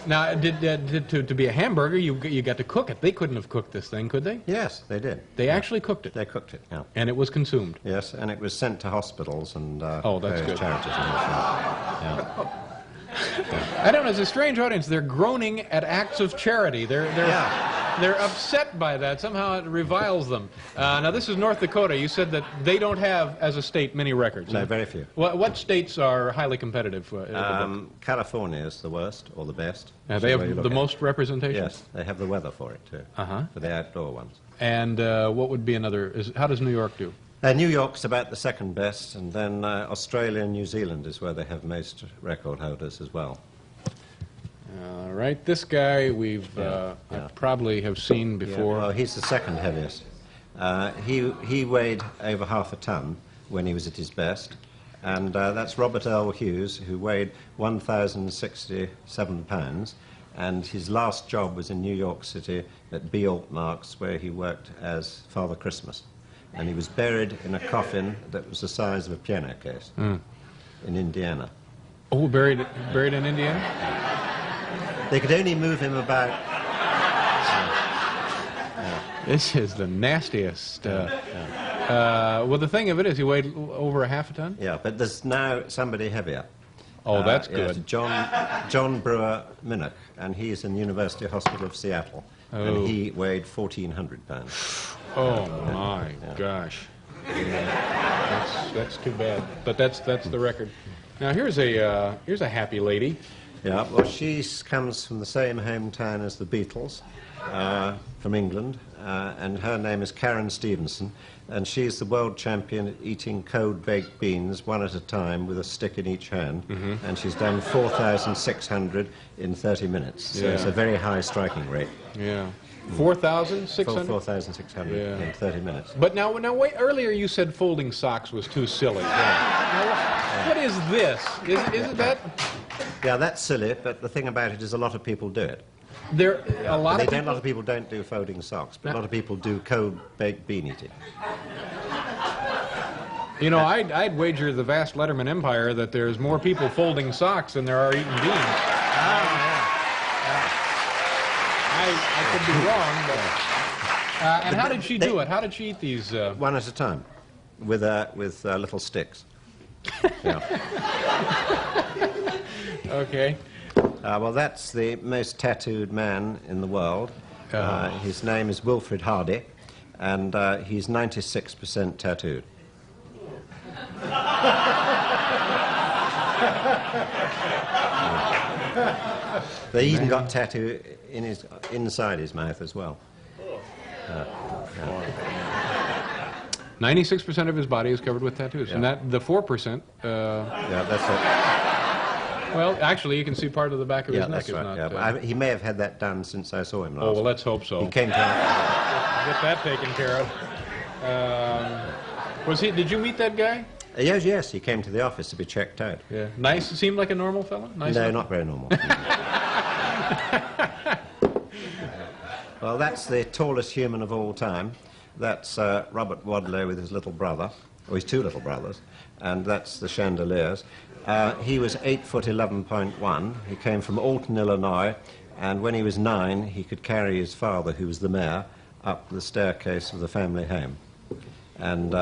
Now, to be a hamburger, you got to cook it. They couldn't have cooked this thing, could they?
Yes, they did.
They actually cooked it?
They cooked it, yeah.
And it was consumed?
Yes, and it was sent to hospitals and
oh, that's
various
good.
charities. Yeah.
I don't know, it's a strange audience. They're groaning at acts of charity. They're upset by that. Somehow it reviles them. Now, this is North Dakota. You said that they don't have, as a state, many records.
No, very few.
What states are highly competitive?
California is the worst, or the best.
They have the most representation?
Yes, they have the weather for it, too, for the outdoor ones.
And what would be another? How does New York do?
New York's about the second best, and then Australia and New Zealand is where they have most record holders as well.
All right, this guy I probably have seen before.
Yeah, well, he's the second heaviest. He weighed over half a ton when he was at his best, and that's Robert Earl Hughes, who weighed 1,067 pounds, and his last job was in New York City at B. Altmark's, where he worked as Father Christmas. And he was buried in a coffin that was the size of a piano case in Indiana.
Oh, buried in Indiana?
They could only move him about.
This is the nastiest. Well, the thing of it is, he weighed over a half a ton?
Yeah, but there's now somebody heavier.
Oh, that's good.
Yes, John Brewer Minnock, and he's in the University Hospital of Seattle.
Oh.
And he weighed 1,400 pounds.
Oh, my gosh. Yeah, that's too bad. But that's the record. Now, here's a happy lady.
Yeah, well, she comes from the same hometown as the Beatles, from England, and her name is Karen Stevenson, and she's the world champion at eating cold baked beans one at a time with a stick in each hand, and she's done 4,600 in 30 minutes. So it's a very high striking rate.
Yeah. 4,600?
4,600 in 30 minutes.
But now wait, earlier you said folding socks was too silly. Now, what is this? Is it that?
Yeah, that's silly, but the thing about it is a lot of people do it.
A lot of
people don't do folding socks, but a lot of people do cold baked bean eating.
You know, I'd wager the vast Letterman empire that there's more people folding socks than there are eating beans. I could be wrong, but... and how did she do it? How did she eat these?
One at a time, with little sticks.
Okay.
Well, that's the most tattooed man in the world. His name is Wilfred Hardy, and he's 96% tattooed. They even got tattoo inside his mouth as well.
96% of his body is covered with tattoos, and that the 4%.
Yeah, that's it.
Well, actually, you can see part of the back of his neck.
That's right. He may have had that done since I saw him last.
Oh well, let's hope so.
He came to
get that taken care of. Did you meet that guy?
Yes, he came to the office to be checked out.
Yeah, nice. Seemed like a normal fellow. Nice.
No, not very normal. Well, that's the tallest human of all time. That's Robert Wadlow with his little brother, or his two little brothers, and that's the Chandeliers. He was 8 foot 11.1. He came from Alton, Illinois, and when he was 9, he could carry his father, who was the mayor, up the staircase of the family home. And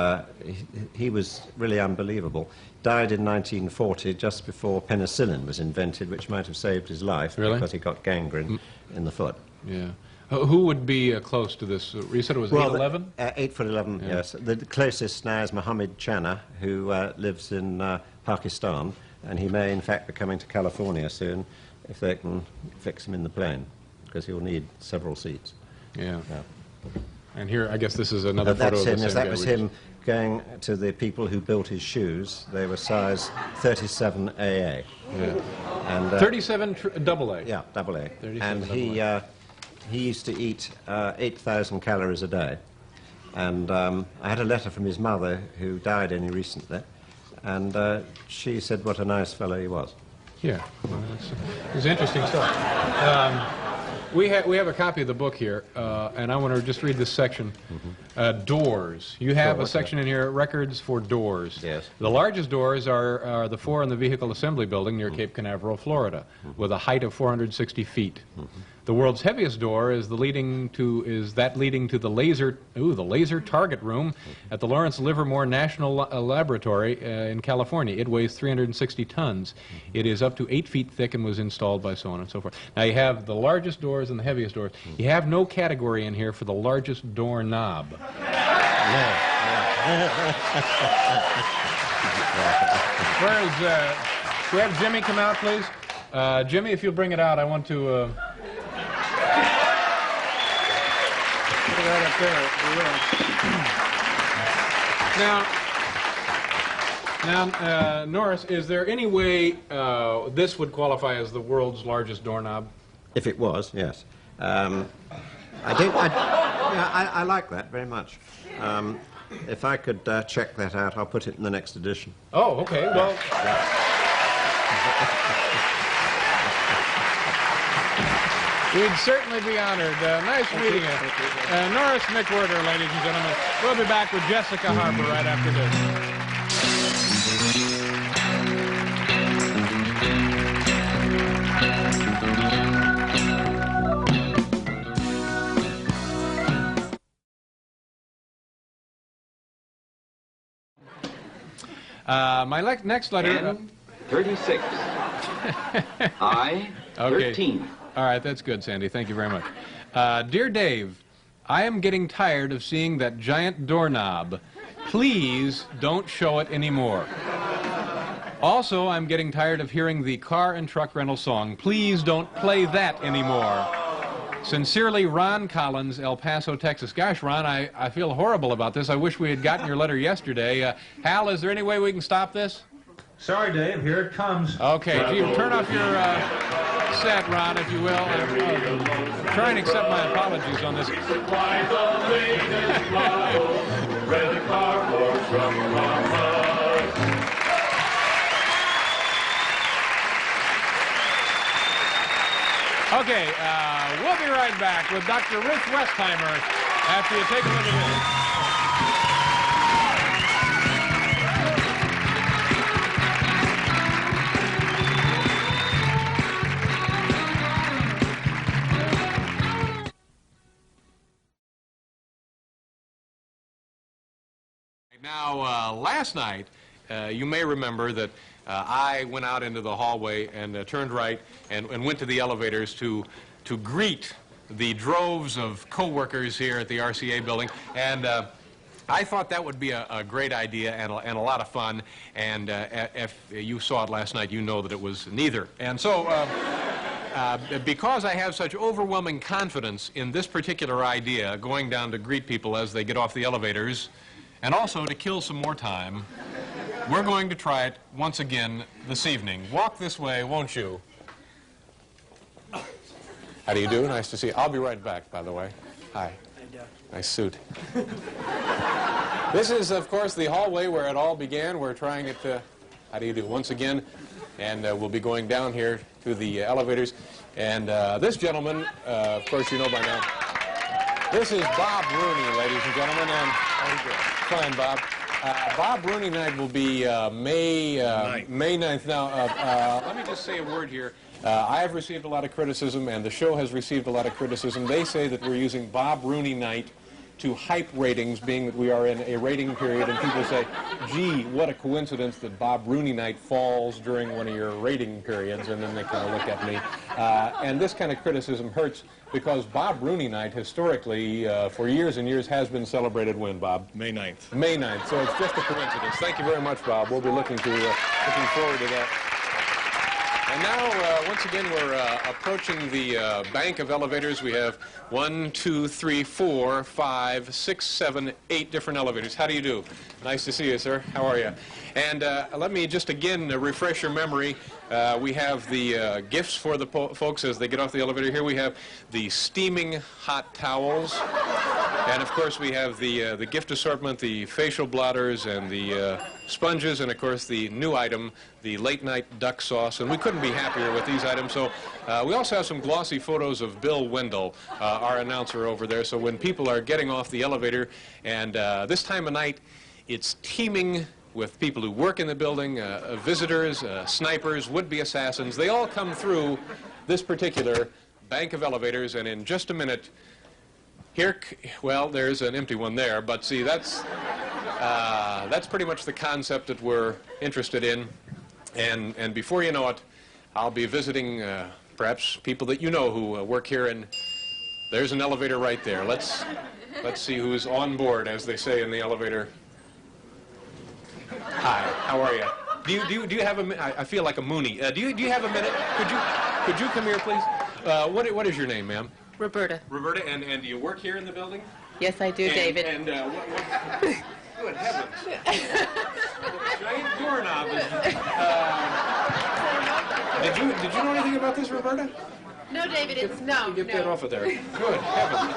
he was really unbelievable. Died in 1940, just before penicillin was invented, which might have saved his life because he got gangrene in the foot.
Yeah. Who would be close to this? You said it was 8'11"?
8 foot 11, yes. The closest now is Mohammed Channa, who lives in Pakistan, and he may, in fact, be coming to California soon if they can fix him in the plane, because he'll need several seats.
Yeah. And here, I guess this is another photo of the same guy.
That was him going to the people who built his shoes. They were size 37 AA.
Yeah.
And
37 double A.
Yeah, double A. And he used to eat 8,000 calories a day. And I had a letter from his mother, who died only recently, and she said what a nice fellow he was.
Yeah, well, it's interesting stuff. We have a copy of the book here, and I want to just read this section. Doors. You have a section in here, records for doors.
Yes.
The largest doors are the four in the Vehicle Assembly Building near Cape Canaveral, Florida, with a height of 460 feet. The world's heaviest door is leading to the laser target room at the Lawrence Livermore National Laboratory in California. It weighs 360 tons. It is up to 8 feet thick and was installed by so on and so forth. Now you have the largest doors and the heaviest doors. You have no category in here for the largest doorknob. Where's can we have Jimmy come out, please? Jimmy, if you'll bring it out, I want to. Put it right up there. Now, Norris, is there any way this would qualify as the world's largest doorknob?
If it was, yes. I like that very much. If I could check that out, I'll put it in the next edition.
Oh, okay. Well. We'd certainly be honored. Nice meeting you. Norris McWhirter, ladies and gentlemen. We'll be back with Jessica Harper right after this. My next letter...
36. I, 13.
Okay. All right, that's good, Sandy. Thank you very much. Dear Dave, I am getting tired of seeing that giant doorknob. Please don't show it anymore. Also, I'm getting tired of hearing the car and truck rental song. Please don't play that anymore. Sincerely, Ron Collins, El Paso, Texas. Gosh, Ron, I feel horrible about this. I wish we had gotten your letter yesterday. Hal, is there any way we can stop this?
Sorry, Dave. Here it comes.
Okay, gee, turn off your set, Ron, if you will. Try and accept my apologies on this. Okay, we'll be right back with Dr. Rich Westheimer after you take a look at this. Now, last night, you may remember that I went out into the hallway and turned right and went to the elevators to greet the droves of co-workers here at the RCA building. And I thought that would be a great idea and a lot of fun. And if you saw it last night, you know that it was neither. And so, because I have such overwhelming confidence in this particular idea, going down to greet people as they get off the elevators, and also to kill some more time, we're going to try it once again this evening. Walk this way, won't you? How do you do? Nice to see you. I'll be right back, by the way. Hi. Nice suit. This is, of course, the hallway where it all began. We're trying it, how do you do, once again. And we'll be going down here to the elevators. And this gentleman, of course, you know by now. This is Bob Rooney, ladies and gentlemen. And fine, Bob. Bob Rooney night will be May 9th. Now, let me just say a word here. I have received a lot of criticism, and the show has received a lot of criticism. They say that we're using Bob Rooney night to hype ratings, being that we are in a rating period, and people say, gee, what a coincidence that Bob Rooney night falls during one of your rating periods, and then they kind of look at me. And this kind of criticism hurts because Bob Rooney night, historically, for years and years, has been celebrated when, Bob?
May 9th.
May 9th, so it's just a coincidence. Thank you very much, Bob. We'll be looking forward to that. And now, once again, we're approaching the bank of elevators. We have 1, 2, 3, 4, 5, 6, 7, 8 different elevators. How do you do? Nice to see you, sir. How are you? And let me just again refresh your memory. We have the gifts for the folks as they get off the elevator. Here we have the steaming hot towels.
And of course we have the gift assortment, the facial blotters and the sponges, and of course the new item, the late night duck sauce. And we couldn't be happier with these items. So we also have some glossy photos of Bill Wendell, our announcer over there. So when people are getting off the elevator, and this time of night, it's teeming with people who work in the building, visitors, snipers, would-be assassins. They all come through this particular bank of elevators, and in just a minute, well, there's an empty one there, but see, that's pretty much the concept that we're interested in. And before you know it, I'll be visiting perhaps people that you know who work here, and there's an elevator right there. Let's see who's on board, as they say in the elevator. Hi, how are you? Do you have a minute? I feel like a Mooney. Do you have a minute? Could you come here, please? What is your name, ma'am?
Roberta.
Roberta, and do you work here in the building?
Yes, I do, David.
And good heavens. Giant doorknob. Did you know anything about this, Roberta?
No, David, it's no.
Get that off of there. Good heavens.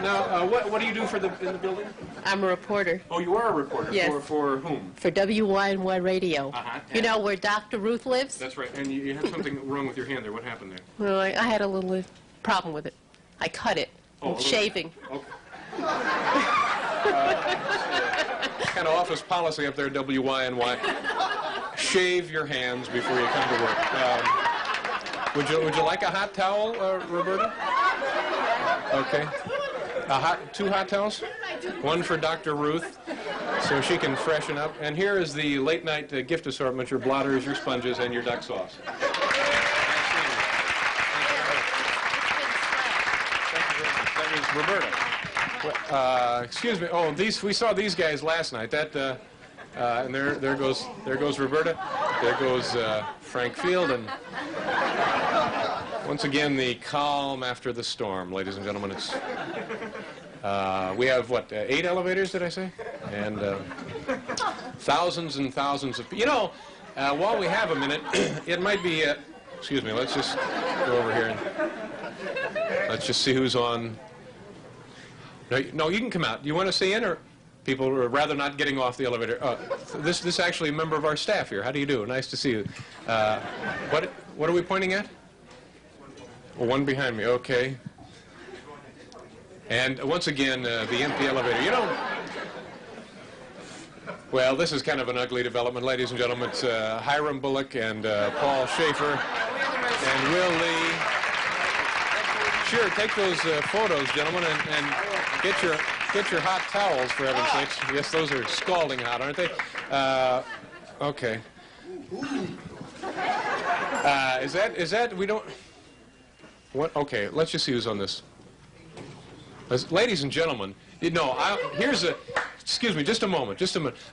Now, what do you do in the building?
I'm a reporter.
Oh, you are a reporter?
Yes.
For whom?
For WYNY Radio. You know where Dr. Ruth lives?
That's right. And you have something wrong with your hand there. What happened there?
Well, I had a little problem with it. I cut it. I'm shaving.
Okay. Kind of office policy up there at WYNY. Shave your hands before you come to work. Would you like a hot towel, Roberta? Okay. Two hot towels? One for Dr. Ruth, so she can freshen up. And here is the late night gift assortment, your blotters, your sponges, and your duck sauce. That was Roberta. Excuse me. Oh, we saw these guys last night. And there goes Roberta. There goes Frank Field, and once again the calm after the storm, ladies and gentlemen. It's we have what 8 elevators, did I say? And thousands and thousands of people. While we have a minute, it might be. Excuse me. Let's just go over here and let's just see who's on. No, you can come out. Do you want to stay in, or people are rather not getting off the elevator? This actually a member of our staff here. How do you do? Nice to see you. What are we pointing at? Well, one behind me. Okay. And once again, the empty elevator. Well, this is kind of an ugly development, ladies and gentlemen. It's Hiram Bullock and Paul Schaefer and Will Lee. Sure, take those photos, gentlemen, and get your hot towels, for heaven's sakes. Yes, those are scalding hot, aren't they? Okay. Is that we don't? What? Okay, let's just see who's on this. Ladies and gentlemen, here's a. Excuse me, just a moment.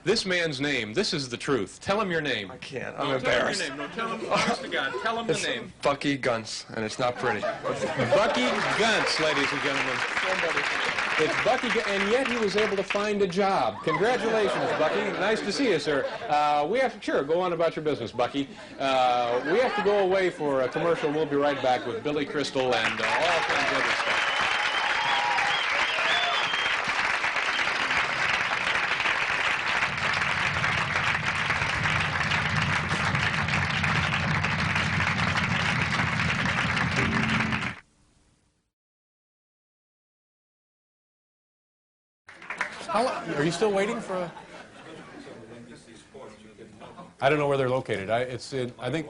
This man's name. This is the truth. Tell him your name.
I can't. I'm embarrassed.
Tell him your name. No, tell him. Honest to God, tell him the name.
Bucky Gunts, and it's not pretty.
Bucky Gunts, ladies and gentlemen. It's Bucky, and yet he was able to find a job. Congratulations, Bucky. Nice to see you, sir. We have to, sure, go on about your business, Bucky. We have to go away for a commercial. We'll be right back with Billy Crystal and all kinds of other stuff. Are you still waiting for a... I don't know where they're located. I think...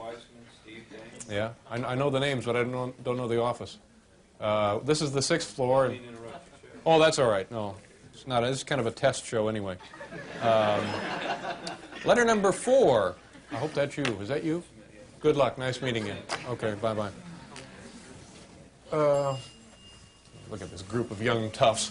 Yeah, I know the names, but I don't know the office. This is the 6th floor. Oh, that's all right. No, it's not. It's kind of a test show anyway. Letter number 4. I hope that's you. Is that you? Good luck. Nice meeting you. Okay, bye-bye. Look at this group of young toughs.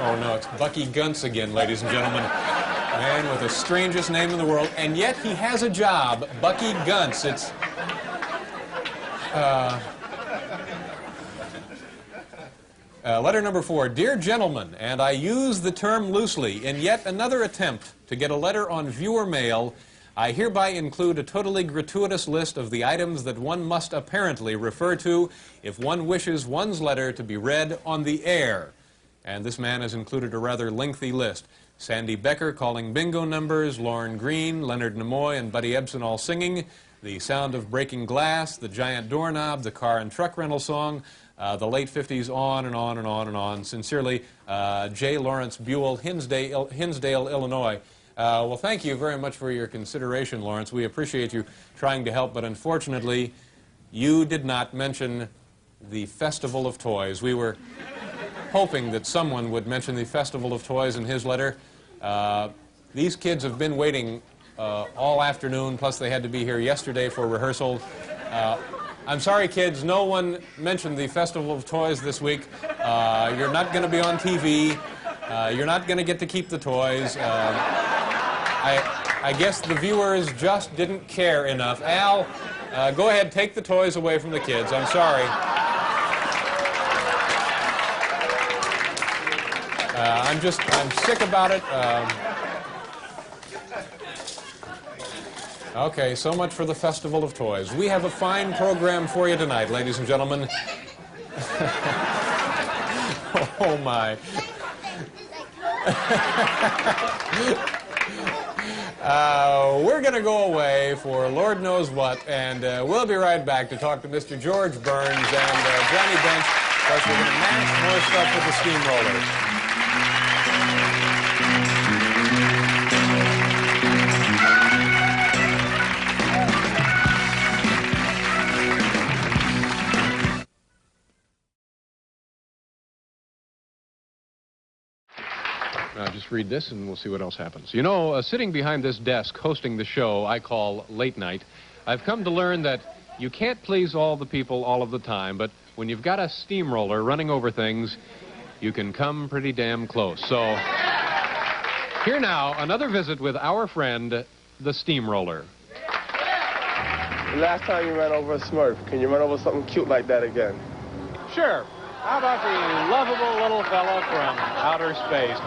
Oh, no, it's Bucky Gunts again, ladies and gentlemen. Man with the strangest name in the world, and yet he has a job. Bucky Gunts. It's... letter number 4. Dear gentlemen, and I use the term loosely, in yet another attempt to get a letter on viewer mail, I hereby include a totally gratuitous list of the items that one must apparently refer to if one wishes one's letter to be read on the air. And this man has included a rather lengthy list. Sandy Becker calling bingo numbers, Lauren Green, Leonard Nimoy, and Buddy Ebsen all singing, the sound of breaking glass, the giant doorknob, the car and truck rental song, the late 50s, on and on and on and on. Sincerely, J. Lawrence Buell, Hinsdale, Illinois. Well, thank you very much for your consideration, Lawrence. We appreciate you trying to help, but unfortunately, you did not mention the Festival of Toys. We were hoping that someone would mention the Festival of Toys in his letter. These kids have been waiting all afternoon, plus they had to be here yesterday for rehearsal. I'm sorry, kids, no one mentioned the Festival of Toys this week. You're not going to be on TV. You're not going to get to keep the toys. I guess the viewers just didn't care enough. Al, go ahead, take the toys away from the kids. I'm sorry. I'm sick about it. Okay, so much for the Festival of Toys. We have a fine program for you tonight, ladies and gentlemen. Oh, my. We're going to go away for Lord knows what, and we'll be right back to talk to Mr. George Burns and Johnny Bench, because we're going to mash more stuff with the steamrollers.
Just read this and we'll see what else happens. You know, sitting behind this desk hosting the show I call Late Night, I've come to learn that you can't please all the people all of the time, but when you've got a steamroller running over things, you can come pretty damn close. So, here now, another visit with our friend, the steamroller.
Last time you ran over a Smurf, can you run over something cute like that again?
Sure. How about the lovable little fella from outer space?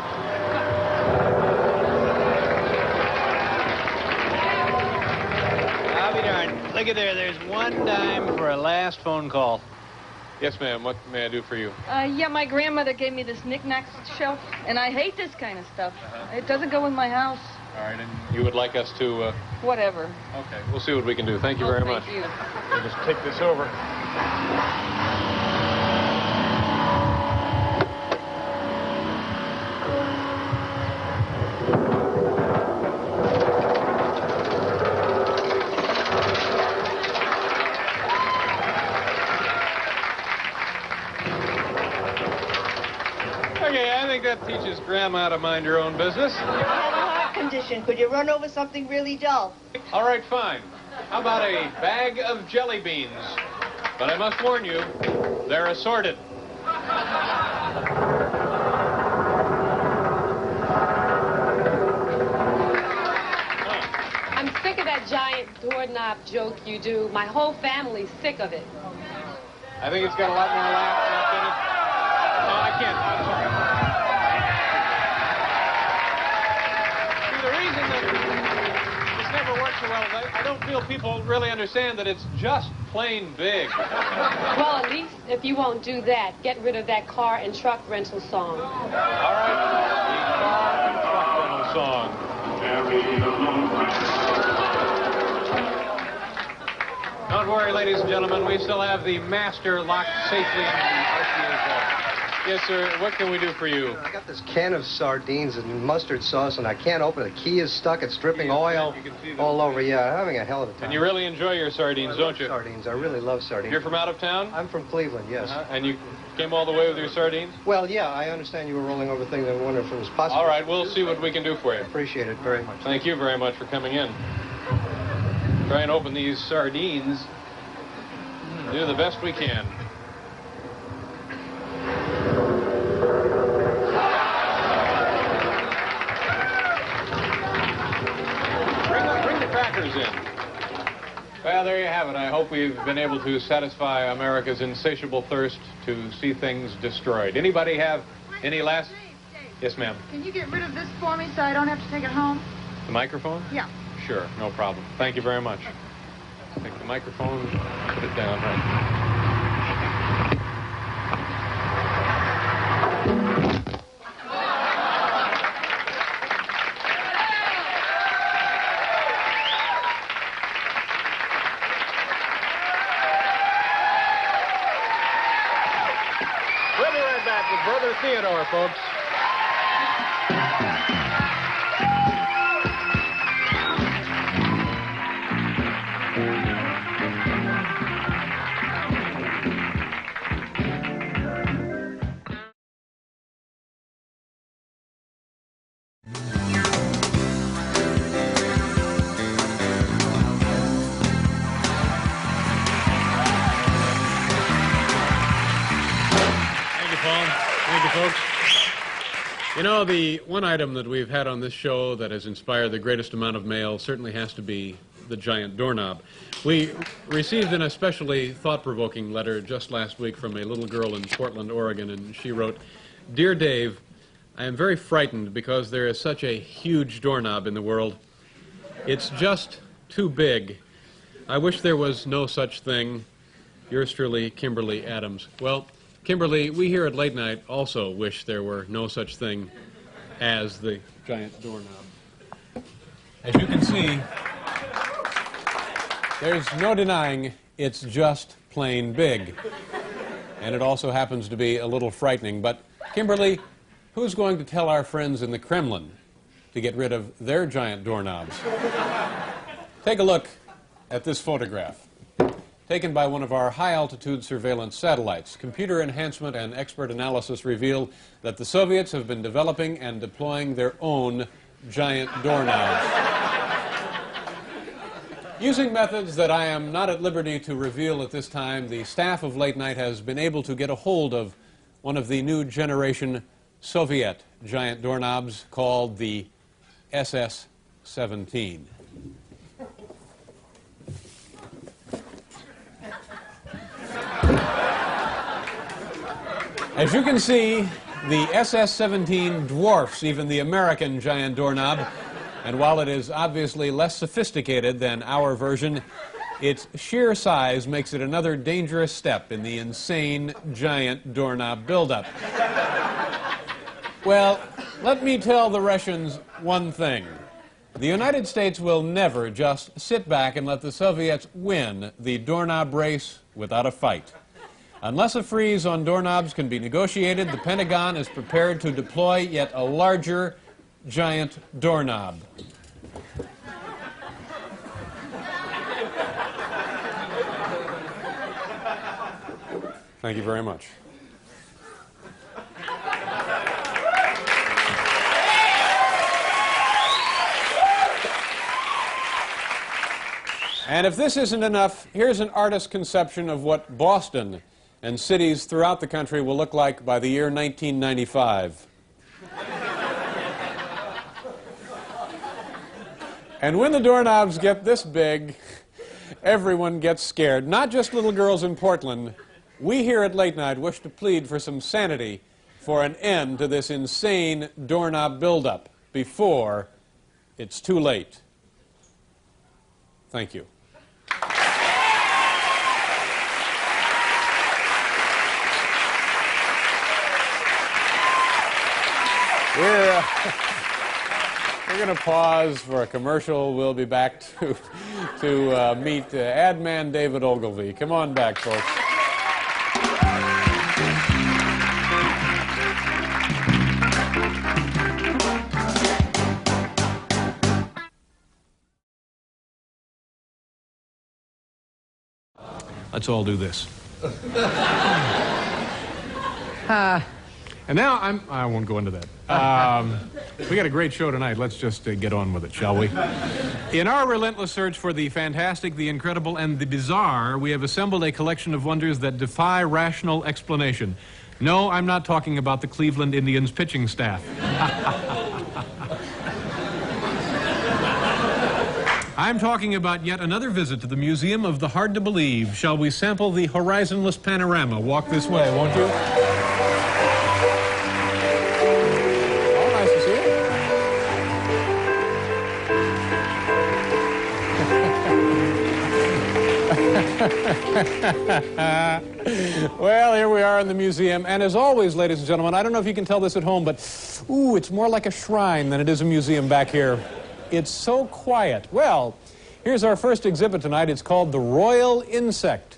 I'll be darned. Look at there. There's one dime for a last phone call.
Yes, ma'am. What may I do for you?
Yeah, my grandmother gave me this knick-knack shelf, and I hate this kind of stuff. It doesn't go in my house.
All right, and you would like us to...
Whatever.
Okay, we'll see what we can do. Thank you very much.
Thank you.
We'll just take this over. That teaches Grandma to mind her own business.
I have a heart condition. Could you run over something really dull?
All right, fine. How about a bag of jelly beans? But I must warn you, they're assorted.
I'm sick of that giant doorknob joke you do. My whole family's sick of it.
I think it's got a lot more laughs left in it. No, I can't. I'm sorry. The reason that this never works so well is I don't feel people really understand that it's just plain big.
Well, at least if you won't do that, get rid of that car and truck rental song.
All right, the car and truck rental song. Don't worry, ladies and gentlemen, we still have the master locked safely in the RCA vault. Yes, sir. What can we do for you?
I got this can of sardines and mustard sauce, and I can't open it. The key is stuck. It's dripping oil all over. Yeah, I'm having a hell of a time.
And you really enjoy your sardines, don't you?
Sardines. I really love sardines.
You're from out of town?
I'm from Cleveland, yes.
And you came all the way with your sardines?
Well, yeah, I understand you were rolling over things. I wonder if it was possible.
All right, we'll see what we can do for you.
I appreciate it very much.
Thank you very much for coming in. Try and open these sardines. Do the best we can. Bring the crackers in. Well, there you have it. I hope we've been able to satisfy America's insatiable thirst to see things destroyed. Anybody have any last? Yes, ma'am.
Can you get rid of this for me so I don't have to take it home?
The microphone?
Yeah.
Sure, no problem. Thank you very much. Take the microphone, put it down right. We'll be right back with Brother Theodore, folks. Thank you, folks. You know, the one item that we've had on this show that has inspired the greatest amount of mail certainly has to be the giant doorknob. We received an especially thought-provoking letter just last week from a little girl in Portland, Oregon, and she wrote, "Dear Dave, I am very frightened because there is such a huge doorknob in the world. It's just too big. I wish there was no such thing. Yours truly, Kimberly Adams." Well, Kimberly, we here at Late Night also wish there were no such thing as the giant doorknob. As you can see, there's no denying it's just plain big. And it also happens to be a little frightening. But, Kimberly, who's going to tell our friends in the Kremlin to get rid of their giant doorknobs? Take a look at this photograph, taken by one of our high-altitude surveillance satellites. Computer enhancement and expert analysis reveal that the Soviets have been developing and deploying their own giant doorknobs. Using methods that I am not at liberty to reveal at this time, the staff of Late Night has been able to get a hold of one of the new generation Soviet giant doorknobs called the SS-17. As you can see, the SS-17 dwarfs even the American giant doorknob, and while it is obviously less sophisticated than our version, its sheer size makes it another dangerous step in the insane giant doorknob buildup. Well, let me tell the Russians one thing. The United States will never just sit back and let the Soviets win the doorknob race without a fight. Unless a freeze on doorknobs can be negotiated, the Pentagon is prepared to deploy yet a larger giant doorknob. Thank you very much. And if this isn't enough, here's an artist's conception of what Boston and cities throughout the country will look like by the year 1995. And when the doorknobs get this big, everyone gets scared. Not just little girls in Portland. We here at Late Night wish to plead for some sanity for an end to this insane doorknob buildup before it's too late. Thank you. We're going to pause for a commercial. We'll be back to meet ad man David Ogilvy. Come on back, folks. Let's all do this. And now I won't go into that. We got a great show tonight. Let's just get on with it, shall we? In our relentless search for the fantastic, the incredible, and the bizarre, we have assembled a collection of wonders that defy rational explanation. No, I'm not talking about the Cleveland Indians pitching staff. I'm talking about yet another visit to the Museum of the Hard to Believe. Shall we sample the horizonless panorama? Walk this way, won't you? Oh, nice to see you. Well, here we are in the museum, and as always, ladies and gentlemen, I don't know if you can tell this at home, but, ooh, it's more like a shrine than it is a museum back here. It's so quiet. Well, here's our first exhibit tonight. It's called The Royal Insect.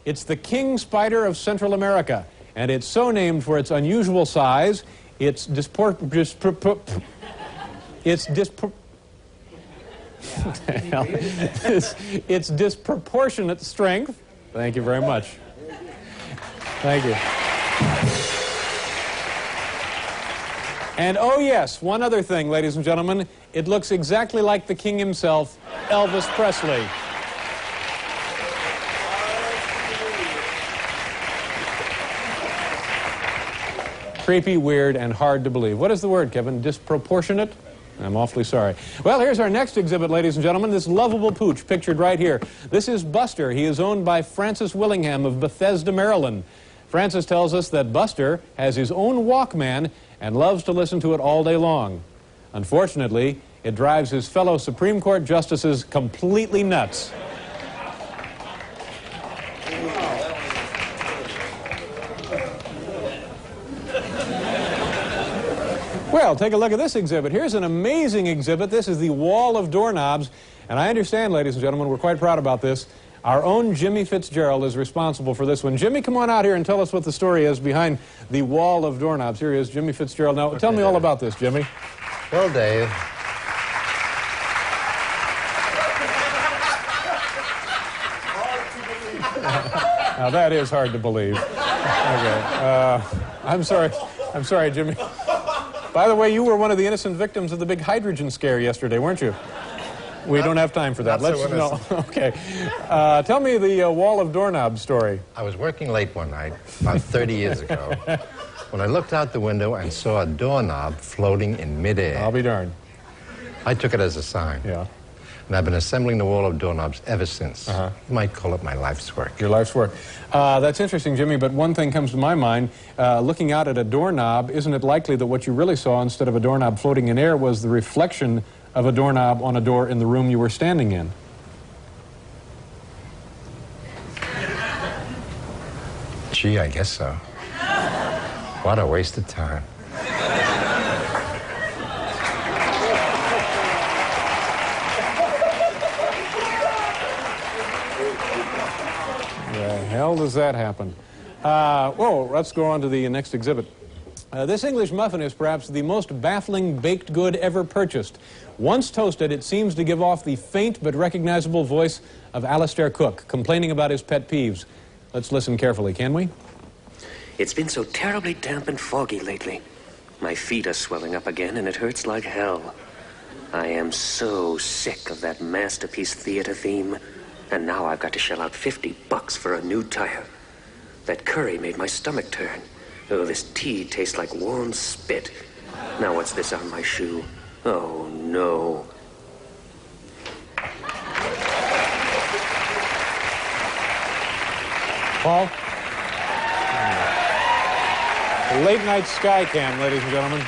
It's the king spider of Central America, and it's so named for its unusual size, its its disproportionate strength. Thank you very much. Thank you. And oh yes, one other thing, ladies and gentlemen, it looks exactly like the king himself, Elvis Presley. Creepy, weird, and hard to believe. What is the word, Kevin? Disproportionate? I'm awfully sorry. Well, here's our next exhibit, ladies and gentlemen, this lovable pooch pictured right here. This is Buster. He is owned by Francis Willingham of Bethesda, Maryland. Francis tells us that Buster has his own Walkman and loves to listen to it all day long. Unfortunately, it drives his fellow Supreme Court justices completely nuts. Well, take a look at this exhibit. Here's an amazing exhibit. This is the Wall of Doorknobs. And I understand, ladies and gentlemen, we're quite proud about this. Our own Jimmy Fitzgerald is responsible for this one. Jimmy, come on out here and tell us what the story is behind the Wall of Doorknobs. Here he is, Jimmy Fitzgerald. Now, tell me all about this, Jimmy.
Well, Dave,
now, that is hard to believe. Okay. I'm sorry, Jimmy. By the way, you were one of the innocent victims of the big hydrogen scare yesterday, weren't you? We don't have time for that.
Let's know.
Okay. Tell me the Wall of Doorknobs story.
I was working late one night, about 30 years ago, when I looked out the window and saw a doorknob floating in midair.
I'll be darned.
I took it as a sign.
Yeah.
And I've been assembling the Wall of Doorknobs ever since. You might call it my life's work.
Your life's work. That's interesting, Jimmy, but one thing comes to my mind. Looking out at a doorknob, isn't it likely that what you really saw instead of a doorknob floating in air was the reflection of a doorknob on a door in the room you were standing in?
Gee, I guess so. What a waste of time.
The hell does that happen? Whoa, let's go on to the next exhibit. This English muffin is perhaps the most baffling baked good ever purchased. Once toasted, it seems to give off the faint but recognizable voice of Alistair Cook, complaining about his pet peeves. Let's listen carefully, can we?
It's been so terribly damp and foggy lately. My feet are swelling up again, and it hurts like hell. I am so sick of that masterpiece theater theme. And now I've got to shell out $50 for a new tire. That curry made my stomach turn. Oh, this tea tastes like warm spit. Now what's this on my shoe? Oh, no.
Paul? Late night Skycam, ladies and gentlemen.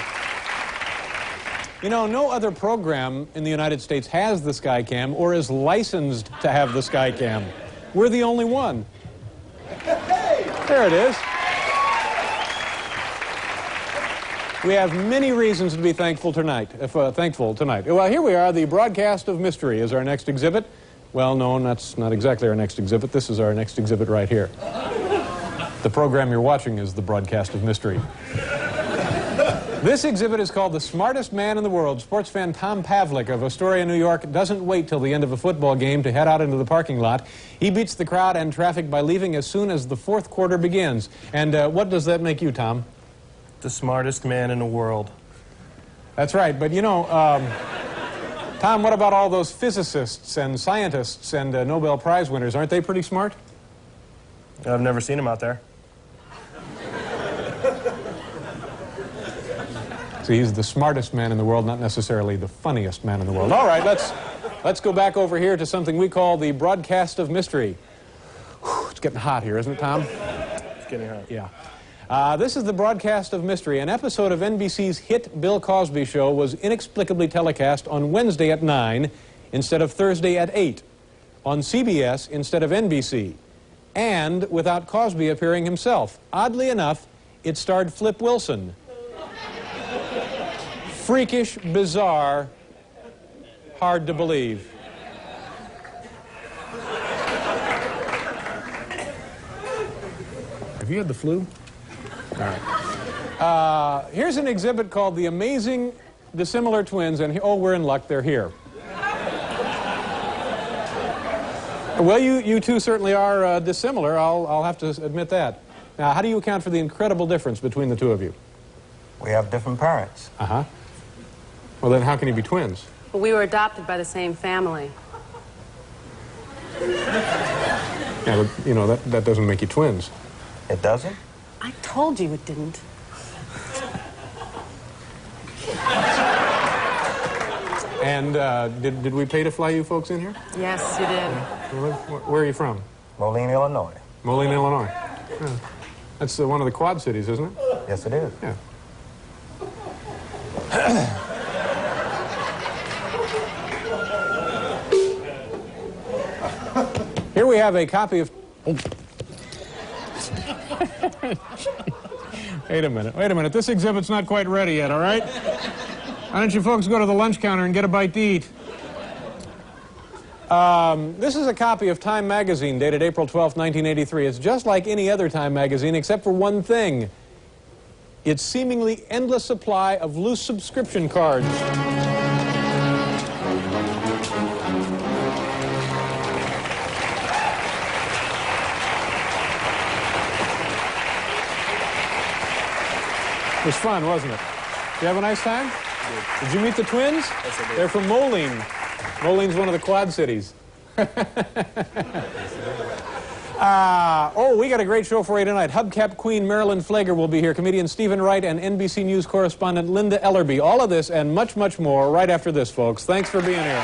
You know, no other program in the United States has the Skycam or is licensed to have the Skycam. We're the only one. There it is. We have many reasons to be thankful tonight. Well, here we are. The Broadcast of Mystery is our next exhibit. Well, no, that's not exactly our next exhibit. This is our next exhibit right here. The program you're watching is the Broadcast of Mystery. This exhibit is called The Smartest Man in the World. Sports fan Tom Pavlik of Astoria, New York, doesn't wait till the end of a football game to head out into the parking lot. He beats the crowd and traffic by leaving as soon as the fourth quarter begins. And what does that make you, Tom?
The smartest man in the world.
That's right, but you know, Tom, what about all those physicists and scientists and Nobel Prize winners? Aren't they pretty smart?
I've never seen them out there.
So he's the smartest man in the world, not necessarily the funniest man in the world. All right, let's go back over here to something we call the Broadcast of Mystery. Whew, it's getting hot here, isn't it, Tom?
It's getting hot.
Yeah. This is the Broadcast of Mystery. An episode of NBC's hit Bill Cosby Show was inexplicably telecast on Wednesday at 9 instead of Thursday at 8. on CBS instead of NBC, and without Cosby appearing himself. Oddly enough, it starred Flip Wilson. Freakish, bizarre, hard to believe. Have you had the flu? All right. Here's an exhibit called The Amazing Dissimilar Twins, and oh, we're in luck, they're here. Well, you two certainly are dissimilar, I'll have to admit that. Now, how do you account for the incredible difference between the two of you?
We have different parents.
Uh-huh. Well, then how can you be twins?
Well, we were adopted by the same family.
Yeah, but, you know, that doesn't make you twins.
It doesn't?
I told you it didn't.
And did we pay to fly you folks in here?
Yes, you did.
Where are you from?
Moline, Illinois.
Moline, Illinois. Yeah. That's one of the Quad Cities, isn't it?
Yes, it is.
Yeah. Here we have a copy of... Wait a minute. This exhibit's not quite ready yet, all right? Why don't you folks go to the lunch counter and get a bite to eat? This is a copy of Time magazine dated April 12, 1983. It's just like any other Time magazine except for one thing. Its seemingly endless supply of loose subscription cards. It was fun, wasn't it? Did you have a nice time? Did you meet the twins?
Yes, I did.
They're from Moline. Moline's one of the Quad Cities. We got a great show for you tonight. Hubcap Queen Marilyn Flager will be here. Comedian Stephen Wright and NBC News correspondent Linda Ellerby. All of this and much, much more right after this, folks. Thanks for being here.